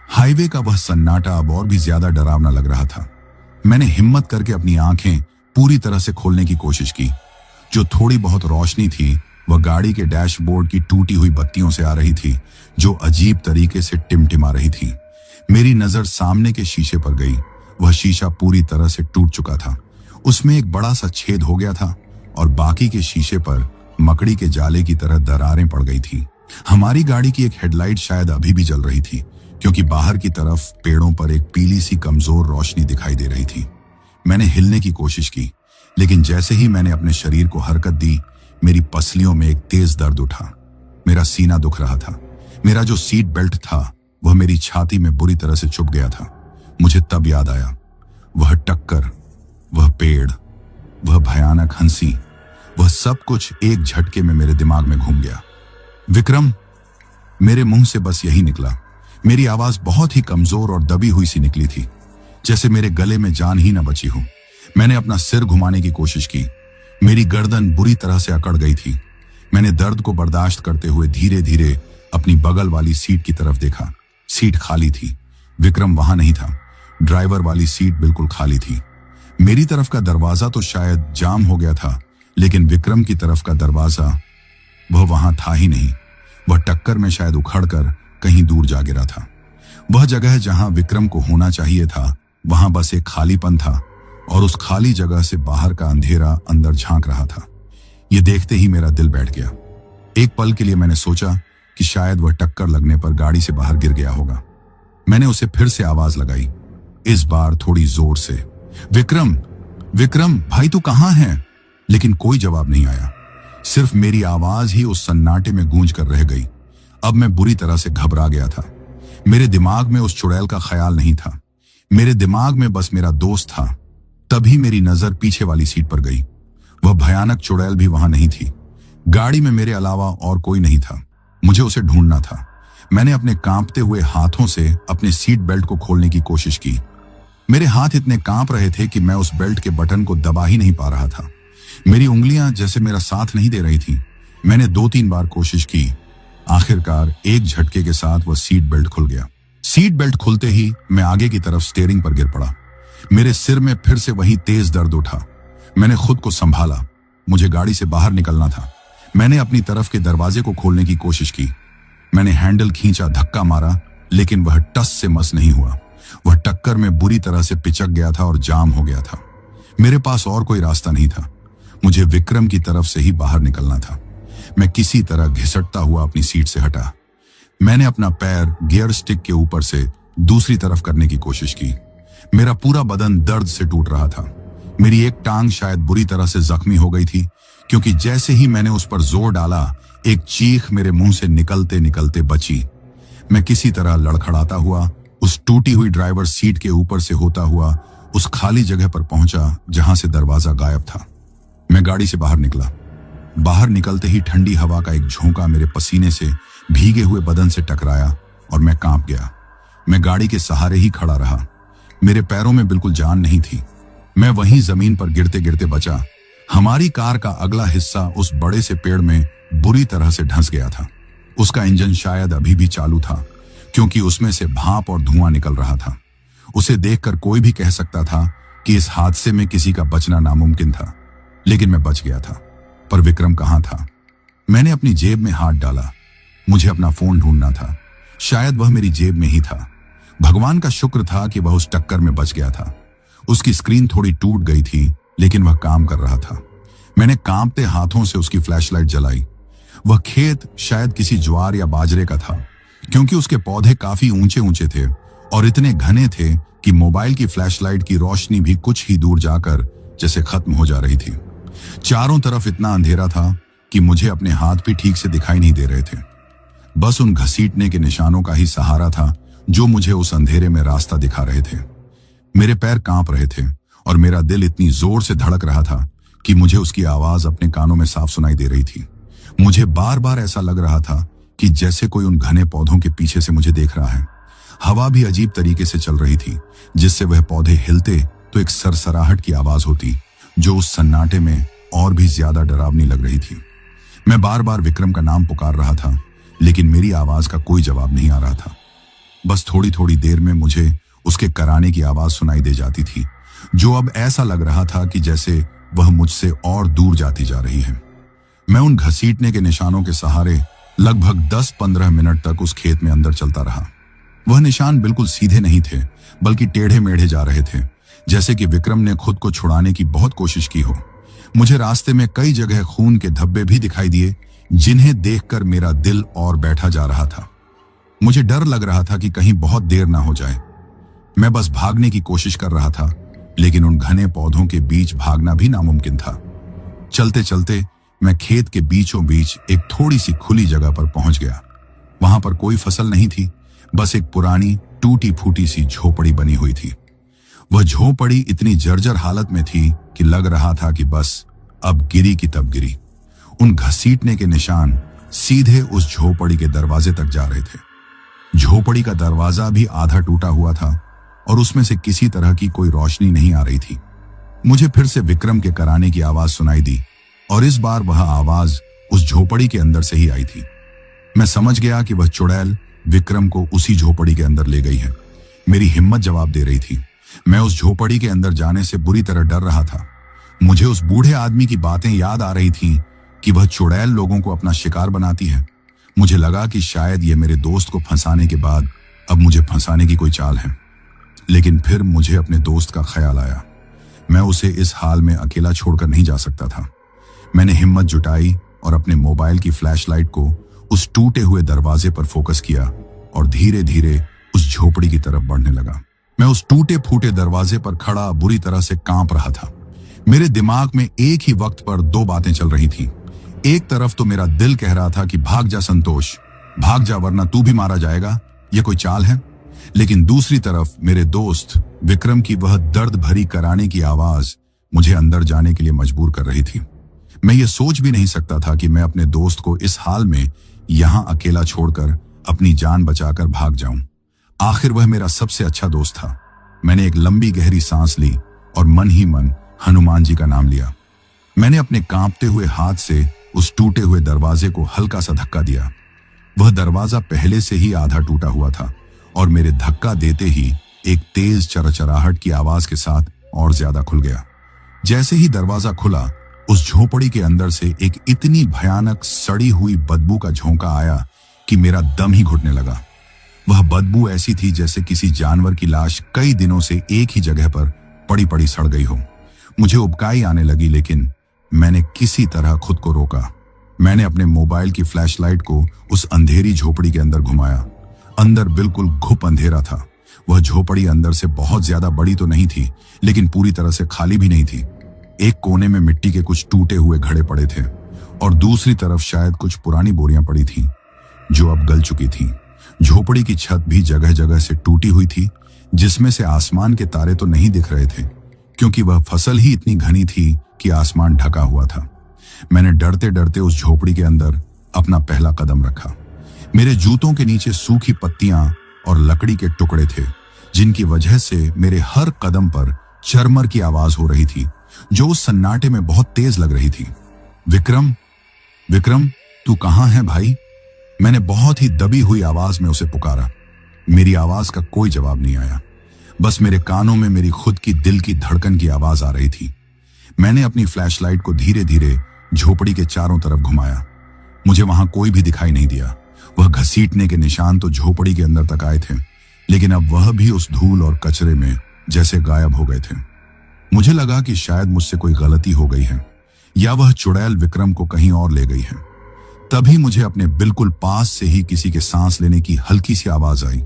हाईवे का वह सन्नाटा अब और भी ज्यादा डरावना लग रहा था। मैंने हिम्मत करके अपनी आंखें पूरी तरह से खोलने की कोशिश की। जो थोड़ी बहुत रोशनी थी वह गाड़ी के डैशबोर्ड की टूटी हुई बत्तियों से आ रही थी, जो अजीब तरीके से टिमटिमा रही थी। मेरी नजर सामने के शीशे पर गई। वह शीशा पूरी तरह से टूट चुका था। उसमें एक बड़ा सा छेद हो गया था और बाकी के शीशे पर मकड़ी के जाले की तरह दरारें पड़ गई थी। हमारी गाड़ी की एक हेडलाइट शायद अभी भी जल रही थी, क्योंकि बाहर की तरफ पेड़ों पर एक पीली सी कमजोर रोशनी दिखाई दे रही थी। मैंने हिलने की कोशिश की, लेकिन जैसे ही मैंने अपने शरीर को हरकत दी, मेरी पसलियों में एक तेज दर्द उठा। मेरा सीना दुख रहा था। मेरा जो सीट बेल्ट था वह मेरी छाती में बुरी तरह से चुभ गया था। मुझे तब याद आया, वह टक्कर, वह पेड़, वह भयानक हंसी, वह सब कुछ एक झटके में मेरे दिमाग में घूम गया। विक्रम, मेरे मुंह से बस यही निकला। मेरी आवाज बहुत ही कमजोर और दबी हुई सी निकली थी, जैसे मेरे गले में जान ही न बची हो। मैंने अपना सिर घुमाने की कोशिश की। मेरी गर्दन बुरी तरह से अकड़ गई थी। मैंने दर्द को बर्दाश्त करते हुए धीरे धीरे अपनी बगल वाली सीट की तरफ देखा। सीट खाली थी। विक्रम वहां नहीं था। ड्राइवर वाली सीट बिल्कुल खाली थी। मेरी तरफ का दरवाजा तो शायद जाम हो गया था, लेकिन विक्रम की तरफ का दरवाजा वह वहां था ही नहीं। वह टक्कर में शायद उखड़कर कहीं दूर जा गिरा था। वह जगह जहां विक्रम को होना चाहिए था, वहां बस एक खालीपन था, और उस खाली जगह से बाहर का अंधेरा अंदर झांक रहा था। यह देखते ही मेरा दिल बैठ गया। एक पल के लिए मैंने सोचा कि शायद वह टक्कर लगने पर गाड़ी से बाहर गिर गया होगा। मैंने उसे फिर से आवाज लगाई, इस बार थोड़ी जोर से, विक्रम, विक्रम भाई तू कहां है? लेकिन कोई जवाब नहीं आया। सिर्फ मेरी आवाज ही उस सन्नाटे में गूंज कर रह गई। अब मैं बुरी तरह से घबरा गया था। मेरे दिमाग में उस चुड़ैल का ख्याल नहीं था। मेरे दिमाग में बस मेरा दोस्त था। तभी मेरी नजर पीछे वाली सीट पर गई। वह भयानक चुड़ैल भी वहां नहीं थी। गाड़ी में मेरे अलावा और कोई नहीं था। मुझे उसे ढूंढना था। मैंने अपने कांपते हुए हाथों से अपने सीट बेल्ट को खोलने की कोशिश की। मेरे हाथ इतने कांप रहे थे कि मैं उस बेल्ट के बटन को दबा ही नहीं पा रहा था। मेरी उंगलियां जैसे मेरा साथ नहीं दे रही थी। मैंने 2-3 बार कोशिश की। आखिरकार एक झटके के साथ वह सीट बेल्ट खुल गया। सीट बेल्ट खुलते ही मैं आगे की तरफ स्टीयरिंग पर गिर पड़ा। मेरे सिर में फिर से वही तेज दर्द उठा। मैंने खुद को संभाला। मुझे गाड़ी से बाहर निकलना था। मैंने अपनी तरफ के दरवाजे को खोलने की कोशिश की। मैंने हैंडल खींचा, धक्का मारा, लेकिन वह टस से मस नहीं हुआ। वह टक्कर में बुरी तरह से पिचक गया था और जाम हो गया था। मेरे पास और कोई रास्ता नहीं था। मुझे विक्रम की तरफ से ही बाहर निकलना था। मैं किसी तरह घिसटता हुआ अपनी सीट से हटा। मैंने अपना पैर गियर स्टिक के ऊपर से दूसरी तरफ करने की कोशिश की। मेरा पूरा बदन दर्द से टूट रहा था। मेरी एक टांग शायद बुरी तरह से जख्मी हो गई थी, क्योंकि जैसे ही मैंने उस पर जोर डाला, एक चीख मेरे मुंह से निकलते निकलते बची। मैं किसी तरह लड़खड़ाता हुआ उस टूटी हुई ड्राइवर सीट के ऊपर से होता हुआ उस खाली जगह पर पहुंचा जहां से दरवाजा गायब था। मैं गाड़ी से बाहर निकला। बाहर निकलते ही ठंडी हवा का एक झोंका मेरे पसीने से भीगे हुए बदन से टकराया और मैं कांप गया। मैं गाड़ी के सहारे ही खड़ा रहा। मेरे पैरों में बिल्कुल जान नहीं थी। मैं वहीं जमीन पर गिरते गिरते बचा। हमारी कार का अगला हिस्सा उस बड़े से पेड़ में बुरी तरह से धंस गया था। उसका इंजन शायद अभी भी चालू था, क्योंकि उसमें से भाप और धुआं निकल रहा था। उसे देखकर कोई भी कह सकता था कि इस हादसे में किसी का बचना नामुमकिन था, लेकिन मैं बच गया था। पर विक्रम कहां था? मैंने अपनी जेब में हाथ डाला। मुझे अपना फोन ढूंढना था। शायद वह मेरी जेब में ही था। भगवान का शुक्र था कि वह उस टक्कर में बच गया था। उसकी स्क्रीन थोड़ी टूट गई थी, लेकिन वह काम कर रहा था। मैंने कांपते हाथों से उसकी फ्लैशलाइट जलाई। वह खेत शायद किसी ज्वार या बाजरे का था, क्योंकि उसके पौधे काफी ऊंचे ऊंचे थे और इतने घने थे कि मोबाइल की फ्लैशलाइट की रोशनी भी कुछ ही दूर जाकर जैसे खत्म हो जा रही थी। चारों तरफ इतना अंधेरा था कि मुझे अपने हाथ भी ठीक से दिखाई नहीं दे रहे थे। बस उन घसीटने के निशानों का ही सहारा था जो मुझे उस अंधेरे में रास्ता दिखा रहे थे। मेरे पैर कांप रहे थे और मेरा दिल इतनी जोर से धड़क रहा था कि मुझे उसकी आवाज अपने कानों में साफ सुनाई दे रही थी। मुझे बार बार ऐसा लग रहा था कि जैसे कोई उन घने पौधों के पीछे से मुझे देख रहा है। हवा भी अजीब तरीके से चल रही थी, जिससे वह पौधे हिलते तो एक सरसराहट की आवाज होती, जो उस सन्नाटे में और भी ज्यादा डरावनी लग रही थी। मैं बार बार विक्रम का नाम पुकार रहा था, लेकिन मेरी आवाज का कोई जवाब नहीं आ रहा था। बस थोड़ी थोड़ी देर में मुझे उसके कराने की आवाज सुनाई दे जाती थी, जो अब ऐसा लग रहा था कि जैसे वह मुझसे और दूर जाती जा रही है। मैं उन घसीटने के निशानों के सहारे लगभग 10-15 मिनट तक उस खेत में अंदर चलता रहा। वह निशान बिल्कुल सीधे नहीं थे, बल्कि टेढ़े मेढ़े जा रहे थे, जैसे कि विक्रम ने खुद को छुड़ाने की बहुत कोशिश की हो। मुझे रास्ते में कई जगह खून के धब्बे भी दिखाई दिए, जिन्हें देखकर मेरा दिल और बैठा जा रहा था। मुझे डर लग रहा था कि कहीं बहुत देर ना हो जाए। मैं बस भागने की कोशिश कर रहा था, लेकिन उन घने पौधों के बीच भागना भी नामुमकिन था। चलते चलते मैं खेत के बीचों बीच एक थोड़ी सी खुली जगह पर पहुंच गया। वहां पर कोई फसल नहीं थी, बस एक पुरानी टूटी फूटी सी झोपड़ी बनी हुई थी। वह झोपड़ी इतनी जर्जर हालत में थी कि लग रहा था कि बस अब गिरी की तब गिरी। उन घसीटने के निशान सीधे उस झोपड़ी के दरवाजे तक जा रहे थे। झोपड़ी का दरवाजा भी आधा टूटा हुआ था और उसमें से किसी तरह की कोई रोशनी नहीं आ रही थी। मुझे फिर से विक्रम के कराने की आवाज सुनाई दी और इस बार वह आवाज उस झोपड़ी के अंदर से ही आई थी। मैं समझ गया कि वह चुड़ैल विक्रम को उसी झोपड़ी के अंदर ले गई है। मेरी हिम्मत जवाब दे रही थी। मैं उस झोपड़ी के अंदर जाने से बुरी तरह डर रहा था। मुझे उस बूढ़े आदमी की बातें याद आ रही थीं कि वह चुड़ैल लोगों को अपना शिकार बनाती है। मुझे लगा कि शायद ये मेरे दोस्त को फंसाने के बाद अब मुझे फंसाने की कोई चाल है। लेकिन फिर मुझे अपने दोस्त का ख्याल आया। मैं उसे इस हाल में अकेला छोड़कर नहीं जा सकता था। मैंने हिम्मत जुटाई और अपने मोबाइल की फ्लैशलाइट को उस टूटे हुए दरवाजे पर फोकस किया और धीरे धीरे उस झोपड़ी की तरफ बढ़ने लगा। मैं उस टूटे फूटे दरवाजे पर खड़ा बुरी तरह से कांप रहा था। मेरे दिमाग में एक ही वक्त पर दो बातें चल रही थीं। एक तरफ तो मेरा दिल कह रहा था कि भाग जा संतोष, भाग जा वरना तू भी मारा जाएगा, ये कोई चाल है। लेकिन दूसरी तरफ मेरे दोस्त विक्रम की वह दर्द भरी कराने की आवाज मुझे अंदर जाने के लिए मजबूर कर रही थी। मैं ये सोच भी नहीं सकता था कि मैं अपने दोस्त को इस हाल में यहां अकेला छोड़कर अपनी जान बचाकर भाग जाऊं। आखिर वह मेरा सबसे अच्छा दोस्त था। मैंने एक लंबी गहरी सांस ली और मन ही मन हनुमान जी का नाम लिया। मैंने अपने कांपते हुए हाथ से उस टूटे हुए दरवाजे को हल्का सा धक्का दिया। वह दरवाजा पहले से ही आधा टूटा हुआ था और मेरे धक्का देते ही एक तेज चरचराहट की आवाज के साथ और ज्यादा खुल गया। जैसे ही दरवाजा खुला, उस झोपड़ी के अंदर से एक इतनी भयानक सड़ी हुई बदबू का झोंका आया कि मेरा दम ही घुटने लगा। वह बदबू ऐसी थी जैसे किसी जानवर की लाश कई दिनों से एक ही जगह पर पड़ी पड़ी सड़ गई हो। मुझे उबकाई आने लगी, लेकिन मैंने किसी तरह खुद को रोका। मैंने अपने मोबाइल की फ्लैशलाइट को उस अंधेरी झोपड़ी के अंदर घुमाया। अंदर बिल्कुल घुप अंधेरा था। वह झोपड़ी अंदर से बहुत ज्यादा बड़ी तो नहीं थी, लेकिन पूरी तरह से खाली भी नहीं थी। एक कोने में मिट्टी के कुछ टूटे हुए घड़े पड़े थे और दूसरी तरफ शायद कुछ पुरानी बोरियां पड़ी थीं, जो अब गल चुकी थीं। झोपड़ी की छत भी जगह जगह से टूटी हुई थी, जिसमें से आसमान के तारे तो नहीं दिख रहे थे, क्योंकि वह फसल ही इतनी घनी थी कि आसमान ढका हुआ था। मैंने डरते डरते उस झोपड़ी के अंदर अपना पहला कदम रखा। मेरे जूतों के नीचे सूखी पत्तियां और लकड़ी के टुकड़े थे, जिनकी वजह से मेरे हर कदम पर चरमर की आवाज हो रही थी, जो उस सन्नाटे में बहुत तेज लग रही थी। विक्रम, विक्रम, तू कहां है भाई? मैंने बहुत ही दबी हुई आवाज में उसे पुकारा। मेरी आवाज का कोई जवाब नहीं आया। बस मेरे कानों में मेरी खुद की दिल की धड़कन की आवाज आ रही थी। मैंने अपनी फ्लैशलाइट को धीरे धीरे झोपड़ी के चारों तरफ घुमाया। मुझे वहां कोई भी दिखाई नहीं दिया। वह घसीटने के निशान तो झोपड़ी के अंदर तक आए थे, लेकिन अब वह भी उस धूल और कचरे में जैसे गायब हो गए थे। मुझे लगा कि शायद मुझसे कोई गलती हो गई है या वह चुड़ैल विक्रम को कहीं और ले गई है। तभी मुझे अपने बिल्कुल पास से ही किसी के सांस लेने की हल्की सी आवाज आई।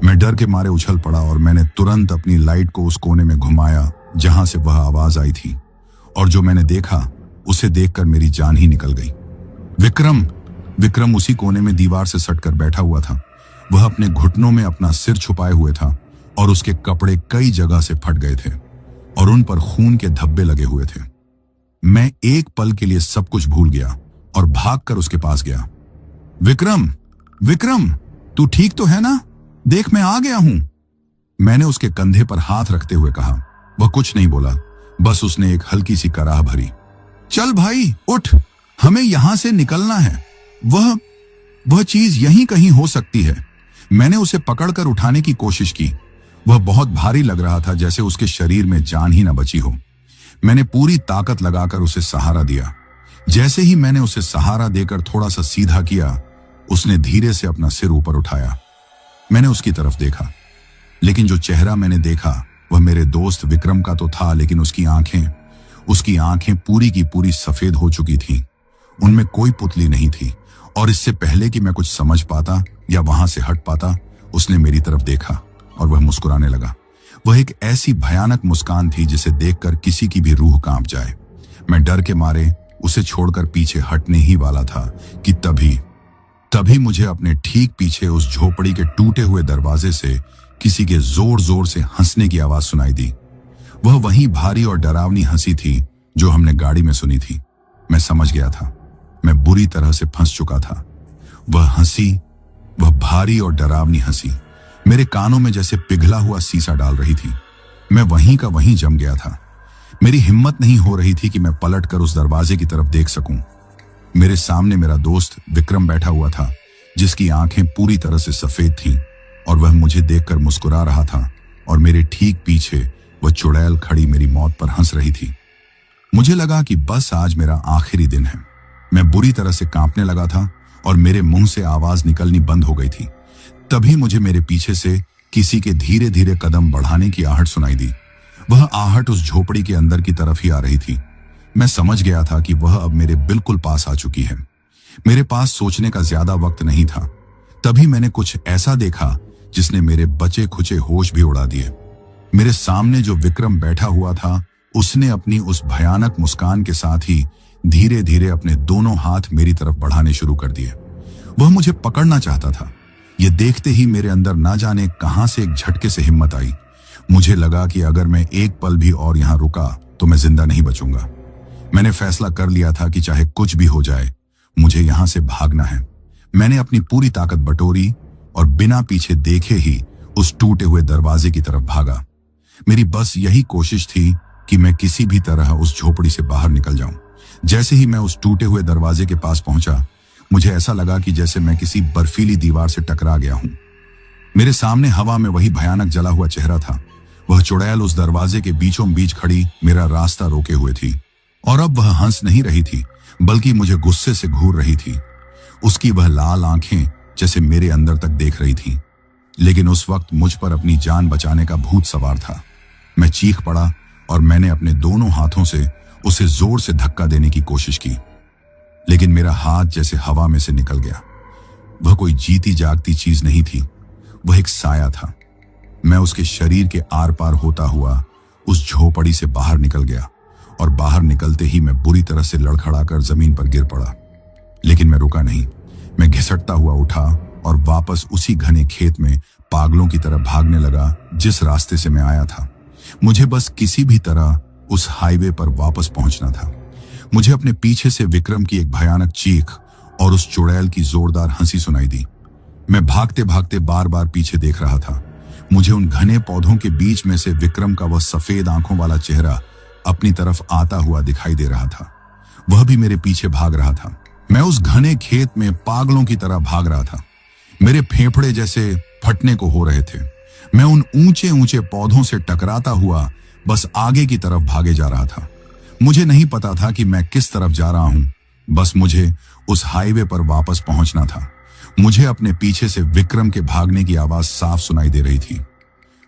मैं डर के मारे उछल पड़ा और मैंने तुरंत अपनी लाइट को उस कोने में घुमाया जहां से वह आवाज आई थी, और जो मैंने देखा उसे देखकर मेरी जान ही निकल गई। विक्रम! विक्रम उसी कोने में दीवार से सटकर बैठा हुआ था। वह अपने घुटनों में अपना सिर छुपाए हुए था और उसके कपड़े कई जगह से फट गए थे और उन पर खून के धब्बे लगे हुए थे। मैं एक पल के लिए सब कुछ भूल गया और भागकर उसके पास गया। विक्रम! विक्रम! तू ठीक तो है ना? देख, मैं आ गया हूं। मैंने उसके कंधे पर हाथ रखते हुए कहा। वह कुछ नहीं बोला, बस उसने एक हल्की सी कराह भरी। चल भाई, उठ, हमें यहां से निकलना है। वह चीज यहीं कहीं हो सकती है। मैंने उसे पकड़कर उठाने की कोशिश की। वह बहुत भारी लग रहा था, जैसे उसके शरीर में जान ही न बची हो। मैंने पूरी ताकत लगाकर उसे सहारा दिया, जैसे ही मैंने उसे सहारा देकर थोड़ा सा सीधा किया, उसने धीरे से अपना सिर ऊपर उठाया। मैंने उसकी तरफ देखा, लेकिन जो चेहरा मैंने देखा वह मेरे दोस्त विक्रम का तो था, लेकिन उसकी आंखें पूरी की पूरी सफेद हो चुकी थीं। उनमें कोई पुतली नहीं थी, और इससे पहले कि मैं कुछ समझ पाता या वहां से हट पाता, उसने मेरी तरफ देखा और वह मुस्कुराने लगा। वह एक ऐसी भयानक मुस्कान थी जिसे देखकर किसी की भी रूह कांप जाए। मैं डर के मारे उसे छोड़कर पीछे हटने ही वाला था कि तभी मुझे अपने ठीक पीछे उस झोपड़ी के टूटे हुए दरवाजे से किसी के जोर जोर से हंसने की आवाज सुनाई दी। वह वही भारी और डरावनी हंसी थी जो हमने गाड़ी में सुनी थी। मैं समझ गया था, मैं बुरी तरह से फंस चुका था। वह भारी और डरावनी हंसी मेरे कानों में जैसे पिघला हुआ सीसा डाल रही थी। मैं वहीं का वहीं जम गया था। मेरी हिम्मत नहीं हो रही थी कि मैं पलटकर उस दरवाजे की तरफ देख सकूं। मेरे सामने मेरा दोस्त विक्रम बैठा हुआ था, जिसकी आंखें पूरी तरह से सफेद थीं, और वह मुझे देखकर मुस्कुरा रहा था, और मेरे ठीक पीछे वह चुड़ैल खड़ी मेरी मौत पर हंस रही थी। मुझे लगा कि बस आज मेरा आखिरी दिन है। मैं बुरी तरह से कांपने लगा था और मेरे मुंह से आवाज निकलनी बंद हो गई थी। तभी मुझे मेरे पीछे से किसी के धीरे धीरे कदम बढ़ाने की आहट सुनाई दी। वह आहट उस झोपड़ी के अंदर की तरफ ही आ रही थी। मैं समझ गया था कि वह अब मेरे बिल्कुल पास आ चुकी है। मेरे पास सोचने का ज्यादा वक्त नहीं था। तभी मैंने कुछ ऐसा देखा जिसने मेरे बचे खुचे होश भी उड़ा दिए। मेरे सामने जो विक्रम बैठा हुआ था, उसने अपनी उस भयानक मुस्कान के साथ ही धीरे धीरे अपने दोनों हाथ मेरी तरफ बढ़ाने शुरू कर दिए। वह मुझे पकड़ना चाहता था। यह देखते ही मेरे अंदर ना जाने कहां से एक झटके से हिम्मत आई। मुझे लगा कि अगर मैं एक पल भी और यहां रुका तो मैं जिंदा नहीं बचूंगा। मैंने फैसला कर लिया था कि चाहे कुछ भी हो जाए, मुझे यहां से भागना है। मैंने अपनी पूरी ताकत बटोरी और बिना पीछे देखे ही उस टूटे हुए दरवाजे की तरफ भागा। मेरी बस यही कोशिश थी कि मैं किसी भी तरह उस झोपड़ी से बाहर निकल जाऊं। जैसे ही मैं उस टूटे हुए दरवाजे के पास पहुंचा, मुझे ऐसा लगा कि जैसे मैं किसी बर्फीली दीवार से टकरा गया हूं। मेरे सामने हवा में वही भयानक जला हुआ चेहरा था। वह चुड़ैल उस दरवाजे के बीचों बीच खड़ी मेरा रास्ता रोके हुए थी, और अब वह हंस नहीं रही थी, बल्कि मुझे गुस्से से घूर रही थी। उसकी वह लाल आंखें जैसे मेरे अंदर तक देख रही थीं। लेकिन उस वक्त मुझ पर अपनी जान बचाने का भूत सवार था। मैं चीख पड़ा और मैंने अपने दोनों हाथों से उसे जोर से धक्का देने की कोशिश की, लेकिन मेरा हाथ जैसे हवा में से निकल गया। वह कोई जीती जागती चीज नहीं थी, वह एक साया था। मैं उसके शरीर के आर पार होता हुआ उस झोपड़ी से बाहर निकल गया, और बाहर निकलते ही मैं बुरी तरह से लड़खड़ाकर जमीन पर गिर पड़ा। लेकिन मैं रुका नहीं। मैं घिसटता हुआ उठा और वापस उसी घने खेत में पागलों की तरह भागने लगा जिस रास्ते से मैं आया था। मुझे बस किसी भी तरह उस हाईवे पर वापस पहुंचना था। मुझे अपने पीछे से विक्रम की एक भयानक चीख और उस चुड़ैल की जोरदार हंसी सुनाई दी। मैं भागते भागते बार बार पीछे देख रहा था। मुझे उन घने पौधों के बीच में से विक्रम का वह सफेद आंखों वाला चेहरा अपनी तरफ आता हुआ दिखाई दे रहा था। वह भी मेरे पीछे भाग रहा था। मैं उस घने खेत में पागलों की तरह भाग रहा था। मेरे फेफड़े जैसे फटने को हो रहे थे। मैं उन ऊंचे ऊंचे पौधों से टकराता हुआ बस आगे की तरफ भागे जा रहा था। मुझे नहीं पता था कि मैं किस तरफ जा रहा हूं, बस मुझे उस हाईवे पर वापस पहुंचना था। मुझे अपने पीछे से विक्रम के भागने की आवाज साफ सुनाई दे रही थी।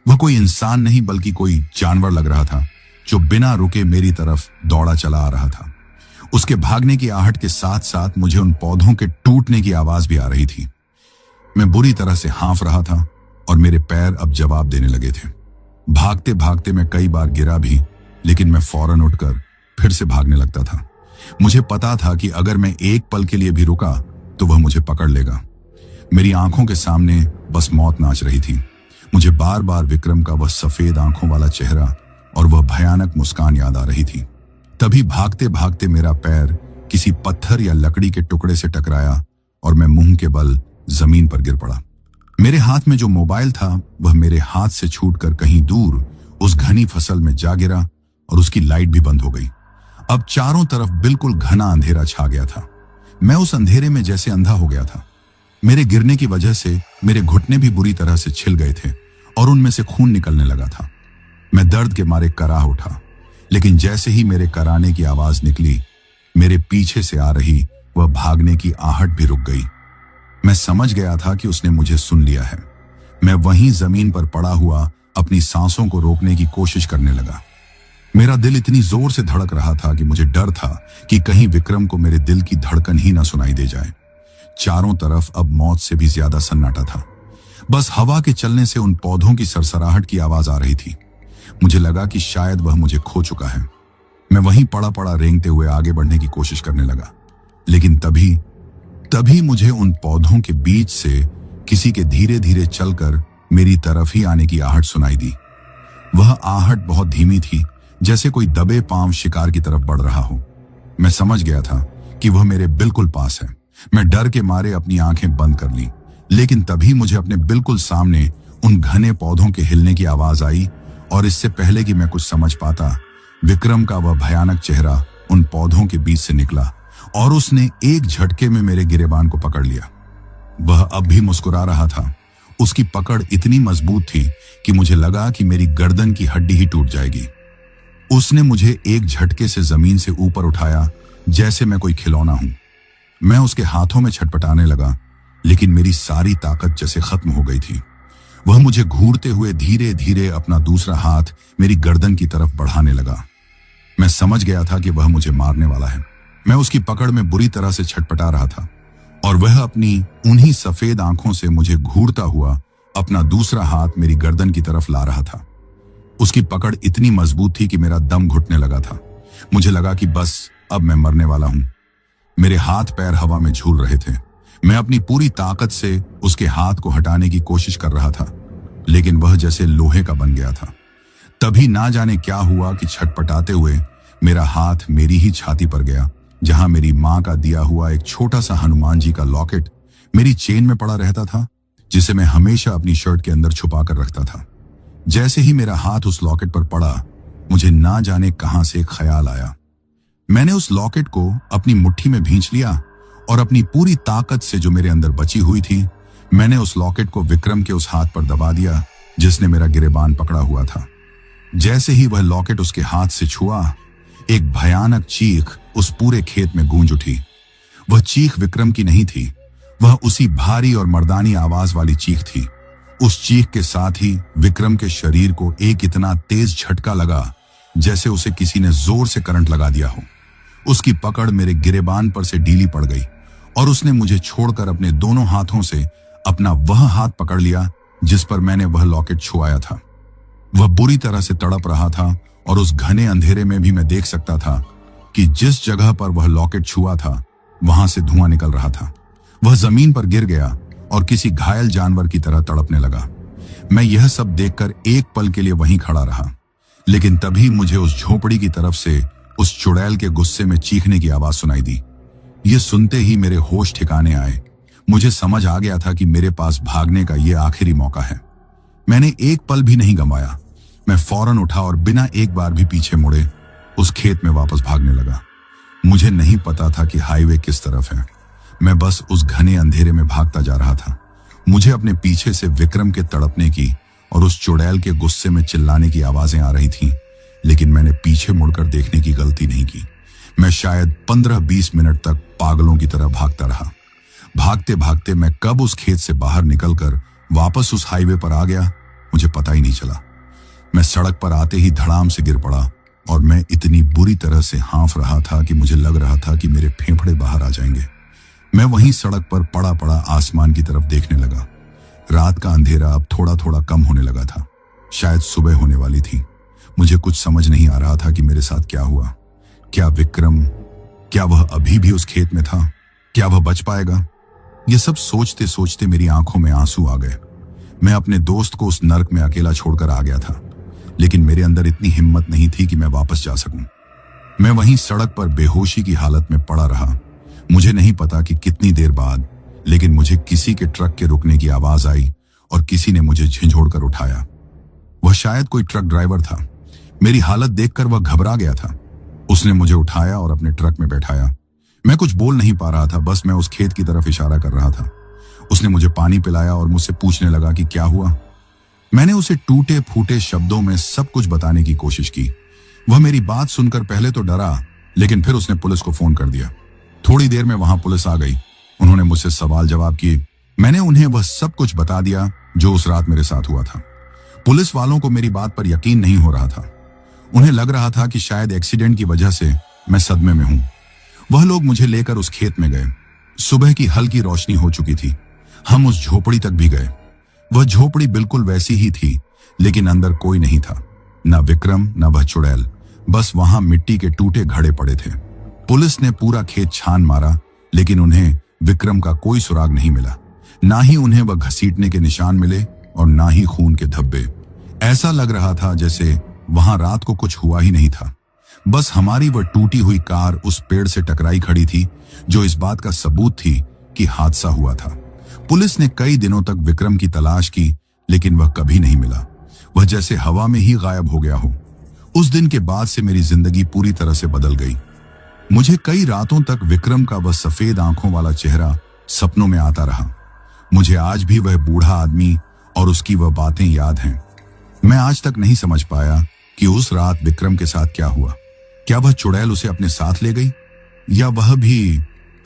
वह कोई इंसान नहीं बल्कि कोई जानवर लग रहा था, जो बिना रुके मेरी तरफ दौड़ा चला आ रहा था। उसके भागने की आहट के साथ साथ मुझे उन पौधों के टूटने की आवाज भी आ रही थी। मैं बुरी तरह से हाँफ रहा था और मेरे पैर अब जवाब देने लगे थे। भागते भागते मैं कई बार गिरा भी, लेकिन मैं फौरन उठकर फिर से भागने लगता था। मुझे पता था कि अगर मैं एक पल के लिए भी रुका तो वह मुझे पकड़ लेगा। मेरी आंखों के सामने बस मौत नाच रही थी। मुझे बार बार विक्रम का वह सफेद आंखों वाला चेहरा और वह भयानक मुस्कान याद आ रही थी। तभी भागते भागते मेरा पैर किसी पत्थर या लकड़ी के टुकड़े से टकराया और मैं मुंह के बल जमीन पर गिर पड़ा। मेरे हाथ में जो मोबाइल था वह मेरे हाथ से छूटकर कहीं दूर उस घनी फसल में जा गिरा और उसकी लाइट भी बंद हो गई। अब चारों तरफ बिल्कुल घना अंधेरा छा गया था। मैं उस अंधेरे में जैसे अंधा हो गया था। मेरे गिरने की वजह से मेरे घुटने भी बुरी तरह से छिल गए थे और उनमें से खून निकलने लगा था। मैं दर्द के मारे कराह उठा, लेकिन जैसे ही मेरे कराने की आवाज निकली, मेरे पीछे से आ रही वह भागने की आहट भी रुक गई। मैं समझ गया था कि उसने मुझे सुन लिया है। मैं वहीं जमीन पर पड़ा हुआ अपनी सांसों को रोकने की कोशिश करने लगा। मेरा दिल इतनी जोर से धड़क रहा था कि मुझे डर था कि कहीं विक्रम को मेरे दिल की धड़कन ही ना सुनाई दे जाए। चारों तरफ अब मौत से भी ज्यादा सन्नाटा था। बस हवा के चलने से उन पौधों की सरसराहट की आवाज आ रही थी। मुझे लगा कि शायद वह मुझे खो चुका है। मैं वहीं पड़ा पड़ा रेंगते हुए आगे बढ़ने की कोशिश करने लगा, लेकिन तभी मुझे उन पौधों के बीच से किसी के धीरे धीरे चलकर मेरी तरफ ही आने की आहट सुनाई दी। वह आहट बहुत धीमी थी, जैसे कोई दबे पांव शिकार की तरफ बढ़ रहा हो। मैं समझ गया था कि वह मेरे बिल्कुल पास है। मैं डर के मारे अपनी आंखें बंद कर ली, लेकिन तभी मुझे अपने बिल्कुल सामने उन घने पौधों के हिलने की आवाज आई, और इससे पहले कि मैं कुछ समझ पाता, विक्रम का वह भयानक चेहरा उन पौधों के बीच से निकला और उसने एक झटके में मेरे गिरेबान को पकड़ लिया। वह अब भी मुस्कुरा रहा था। उसकी पकड़ इतनी मजबूत थी कि मुझे लगा कि मेरी गर्दन की हड्डी ही टूट जाएगी। उसने मुझे एक झटके से जमीन से ऊपर उठाया, जैसे मैं कोई खिलौना हूं। मैं उसके हाथों में छटपटाने लगा, लेकिन मेरी सारी ताकत जैसे खत्म हो गई थी। वह मुझे घूरते हुए धीरे धीरे अपना दूसरा हाथ मेरी गर्दन की तरफ बढ़ाने लगा। मैं समझ गया था कि वह मुझे मारने वाला है। मैं उसकी पकड़ में बुरी तरह से छटपटा रहा था, और वह अपनी उन्हीं सफेद आंखों से मुझे घूरता हुआ अपना दूसरा हाथ मेरी गर्दन की तरफ ला रहा था। उसकी पकड़ इतनी मजबूत थी कि मेरा दम घुटने लगा था। मुझे लगा कि बस अब मैं मरने वाला हूं। मेरे हाथ पैर हवा में झूल रहे थे। मैं अपनी पूरी ताकत से उसके हाथ को हटाने की कोशिश कर रहा था, लेकिन वह जैसे लोहे का बन गया था। तभी ना जाने क्या हुआ कि छटपटाते हुए मेरा हाथ मेरी ही छाती पर गया, जहां मेरी मां का दिया हुआ एक छोटा सा हनुमान जी का लॉकेट मेरी चेन में पड़ा रहता था, जिसे मैं हमेशा अपनी शर्ट के अंदर छुपा कर रखता था। जैसे ही मेरा हाथ उस लॉकेट पर पड़ा, मुझे ना जाने कहां से एक ख्याल आया। मैंने उस लॉकेट को अपनी मुट्ठी में भींच लिया और अपनी पूरी ताकत से जो मेरे अंदर बची हुई थी, मैंने उस लॉकेट को विक्रम के उस हाथ पर दबा दिया जिसने मेरा गिरेबान पकड़ा हुआ था। जैसे ही वह लॉकेट उसके हाथ से छुआ, एक भयानक चीख उस पूरे खेत में गूंज उठी। वह चीख विक्रम की नहीं थी, वह उसी भारी और मर्दानी आवाज वाली चीख थी। उस चीख के साथ ही विक्रम के शरीर को एक इतना तेज झटका लगा जैसे उसे किसी ने जोर से करंट लगा दिया हो। उसकी पकड़ मेरे गिरेबान पर से ढीली पड़ गई और उसने मुझे छोड़कर अपने दोनों हाथों से अपना वह हाथ पकड़ लिया जिस पर मैंने वह लॉकेट छुआया था। वह बुरी तरह से तड़प रहा था और उस घने अंधेरे में भी मैं देख सकता था कि जिस जगह पर वह लॉकेट छुआ था वहां से धुआं निकल रहा था। वह जमीन पर गिर गया और किसी घायल जानवर की तरह तड़पने लगा। मैं यह सब देखकर एक पल के लिए वहीं खड़ा रहा, लेकिन तभी मुझे उस झोपड़ी की तरफ से उस चुड़ैल के गुस्से में चीखने की आवाज सुनाई दी। यह सुनते ही मेरे होश ठिकाने आए। मुझे समझ आ गया था कि मेरे पास भागने का यह आखिरी मौका है। मैंने एक पल भी नहीं गंवाया। मैं फौरन उठा और बिना एक बार भी पीछे मुड़े उस खेत में वापस भागने लगा। मुझे नहीं पता था कि हाईवे किस तरफ है। मैं बस उस घने अंधेरे में भागता जा रहा था। मुझे अपने पीछे से विक्रम के तड़पने की और उस चुड़ैल के गुस्से में चिल्लाने की आवाजें आ रही थीं, लेकिन मैंने पीछे मुड़कर देखने की गलती नहीं की। मैं शायद 15-20 मिनट तक पागलों की तरह भागता रहा। भागते भागते मैं कब उस खेत से बाहर निकलकर वापस उस हाईवे पर आ गया, मुझे पता ही नहीं चला। मैं सड़क पर आते ही धड़ाम से गिर पड़ा और मैं इतनी बुरी तरह से हाँफ रहा था कि मुझे लग रहा था कि मेरे फेफड़े बाहर आ जाएंगे। मैं वहीं सड़क पर पड़ा पड़ा आसमान की तरफ देखने लगा। रात का अंधेरा अब थोड़ा थोड़ा कम होने लगा था। शायद सुबह होने वाली थी। मुझे कुछ समझ नहीं आ रहा था कि मेरे साथ क्या हुआ। क्या विक्रम, क्या वह अभी भी उस खेत में था? क्या वह बच पाएगा? ये सब सोचते सोचते मेरी आंखों में आंसू आ गए। मैं अपने दोस्त को उस नर्क में अकेला छोड़कर आ गया था, लेकिन मेरे अंदर इतनी हिम्मत नहीं थी कि मैं वापस जा सकूं। मैं वहीं सड़क पर बेहोशी की हालत में पड़ा रहा। मुझे नहीं पता कि कितनी देर बाद, लेकिन मुझे किसी के ट्रक के रुकने की आवाज आई और किसी ने मुझे झिंझोड़कर उठाया। वह शायद कोई ट्रक ड्राइवर था। मेरी हालत देखकर वह घबरा गया था। उसने मुझे उठाया और अपने ट्रक में बैठाया। मैं कुछ बोल नहीं पा रहा था, बस मैं उस खेत की तरफ इशारा कर रहा था। उसने मुझे पानी पिलाया और मुझसे पूछने लगा कि क्या हुआ। मैंने उसे टूटे फूटे शब्दों में सब कुछ बताने की कोशिश की। वह मेरी बात सुनकर पहले तो डरा, लेकिन फिर उसने पुलिस को फोन कर दिया। थोड़ी देर में वहां पुलिस आ गई। उन्होंने मुझसे सवाल जवाब किए। मैंने उन्हें वह सब कुछ बता दिया जो उस रात मेरे साथ हुआ था। पुलिस वालों को मेरी बात पर यकीन नहीं हो रहा था। उन्हें लग रहा था कि शायद एक्सीडेंट की वजह से मैं सदमे में हूं। वह लोग मुझे लेकर उस खेत में गए। सुबह की हल्की रोशनी हो चुकी थी। हम उस झोपड़ी तक भी गए। वह झोपड़ी बिल्कुल वैसी ही थी, लेकिन अंदर कोई नहीं था, न विक्रम न वह चुड़ैल। बस वहां मिट्टी के टूटे घड़े पड़े थे। पुलिस ने पूरा खेत छान मारा, लेकिन उन्हें विक्रम का कोई सुराग नहीं मिला। ना ही उन्हें वह घसीटने के निशान मिले और ना ही खून के धब्बे। ऐसा लग रहा था जैसे वहां रात को कुछ हुआ ही नहीं था। बस हमारी वह टूटी हुई कार उस पेड़ से टकराई खड़ी थी, जो इस बात का सबूत थी कि हादसा हुआ था। पुलिस ने कई दिनों तक विक्रम की तलाश की, लेकिन वह कभी नहीं मिला। वह जैसे हवा में ही गायब हो गया हो। उस दिन के बाद से मेरी जिंदगी पूरी तरह से बदल गई। मुझे कई रातों तक विक्रम का वह सफेद आंखों वाला चेहरा सपनों में आता रहा। मुझे आज भी वह बूढ़ा आदमी और उसकी वह बातें याद हैं। मैं आज तक नहीं समझ पाया कि उस रात विक्रम के साथ क्या हुआ। क्या वह चुड़ैल उसे अपने साथ ले गई, या वह भी?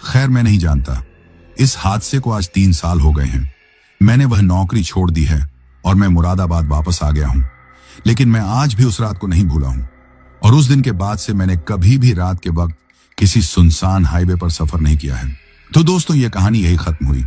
खैर, मैं नहीं जानता। इस हादसे को आज 3 साल हो गए हैं। मैंने वह नौकरी छोड़ दी है और मैं मुरादाबाद वापस आ गया हूं, लेकिन मैं आज भी उस रात को नहीं भूला हूं। और उस दिन के बाद से मैंने कभी भी रात के वक्त किसी सुनसान हाईवे पर सफर नहीं किया है। तो दोस्तों, यह कहानी यही खत्म हुई।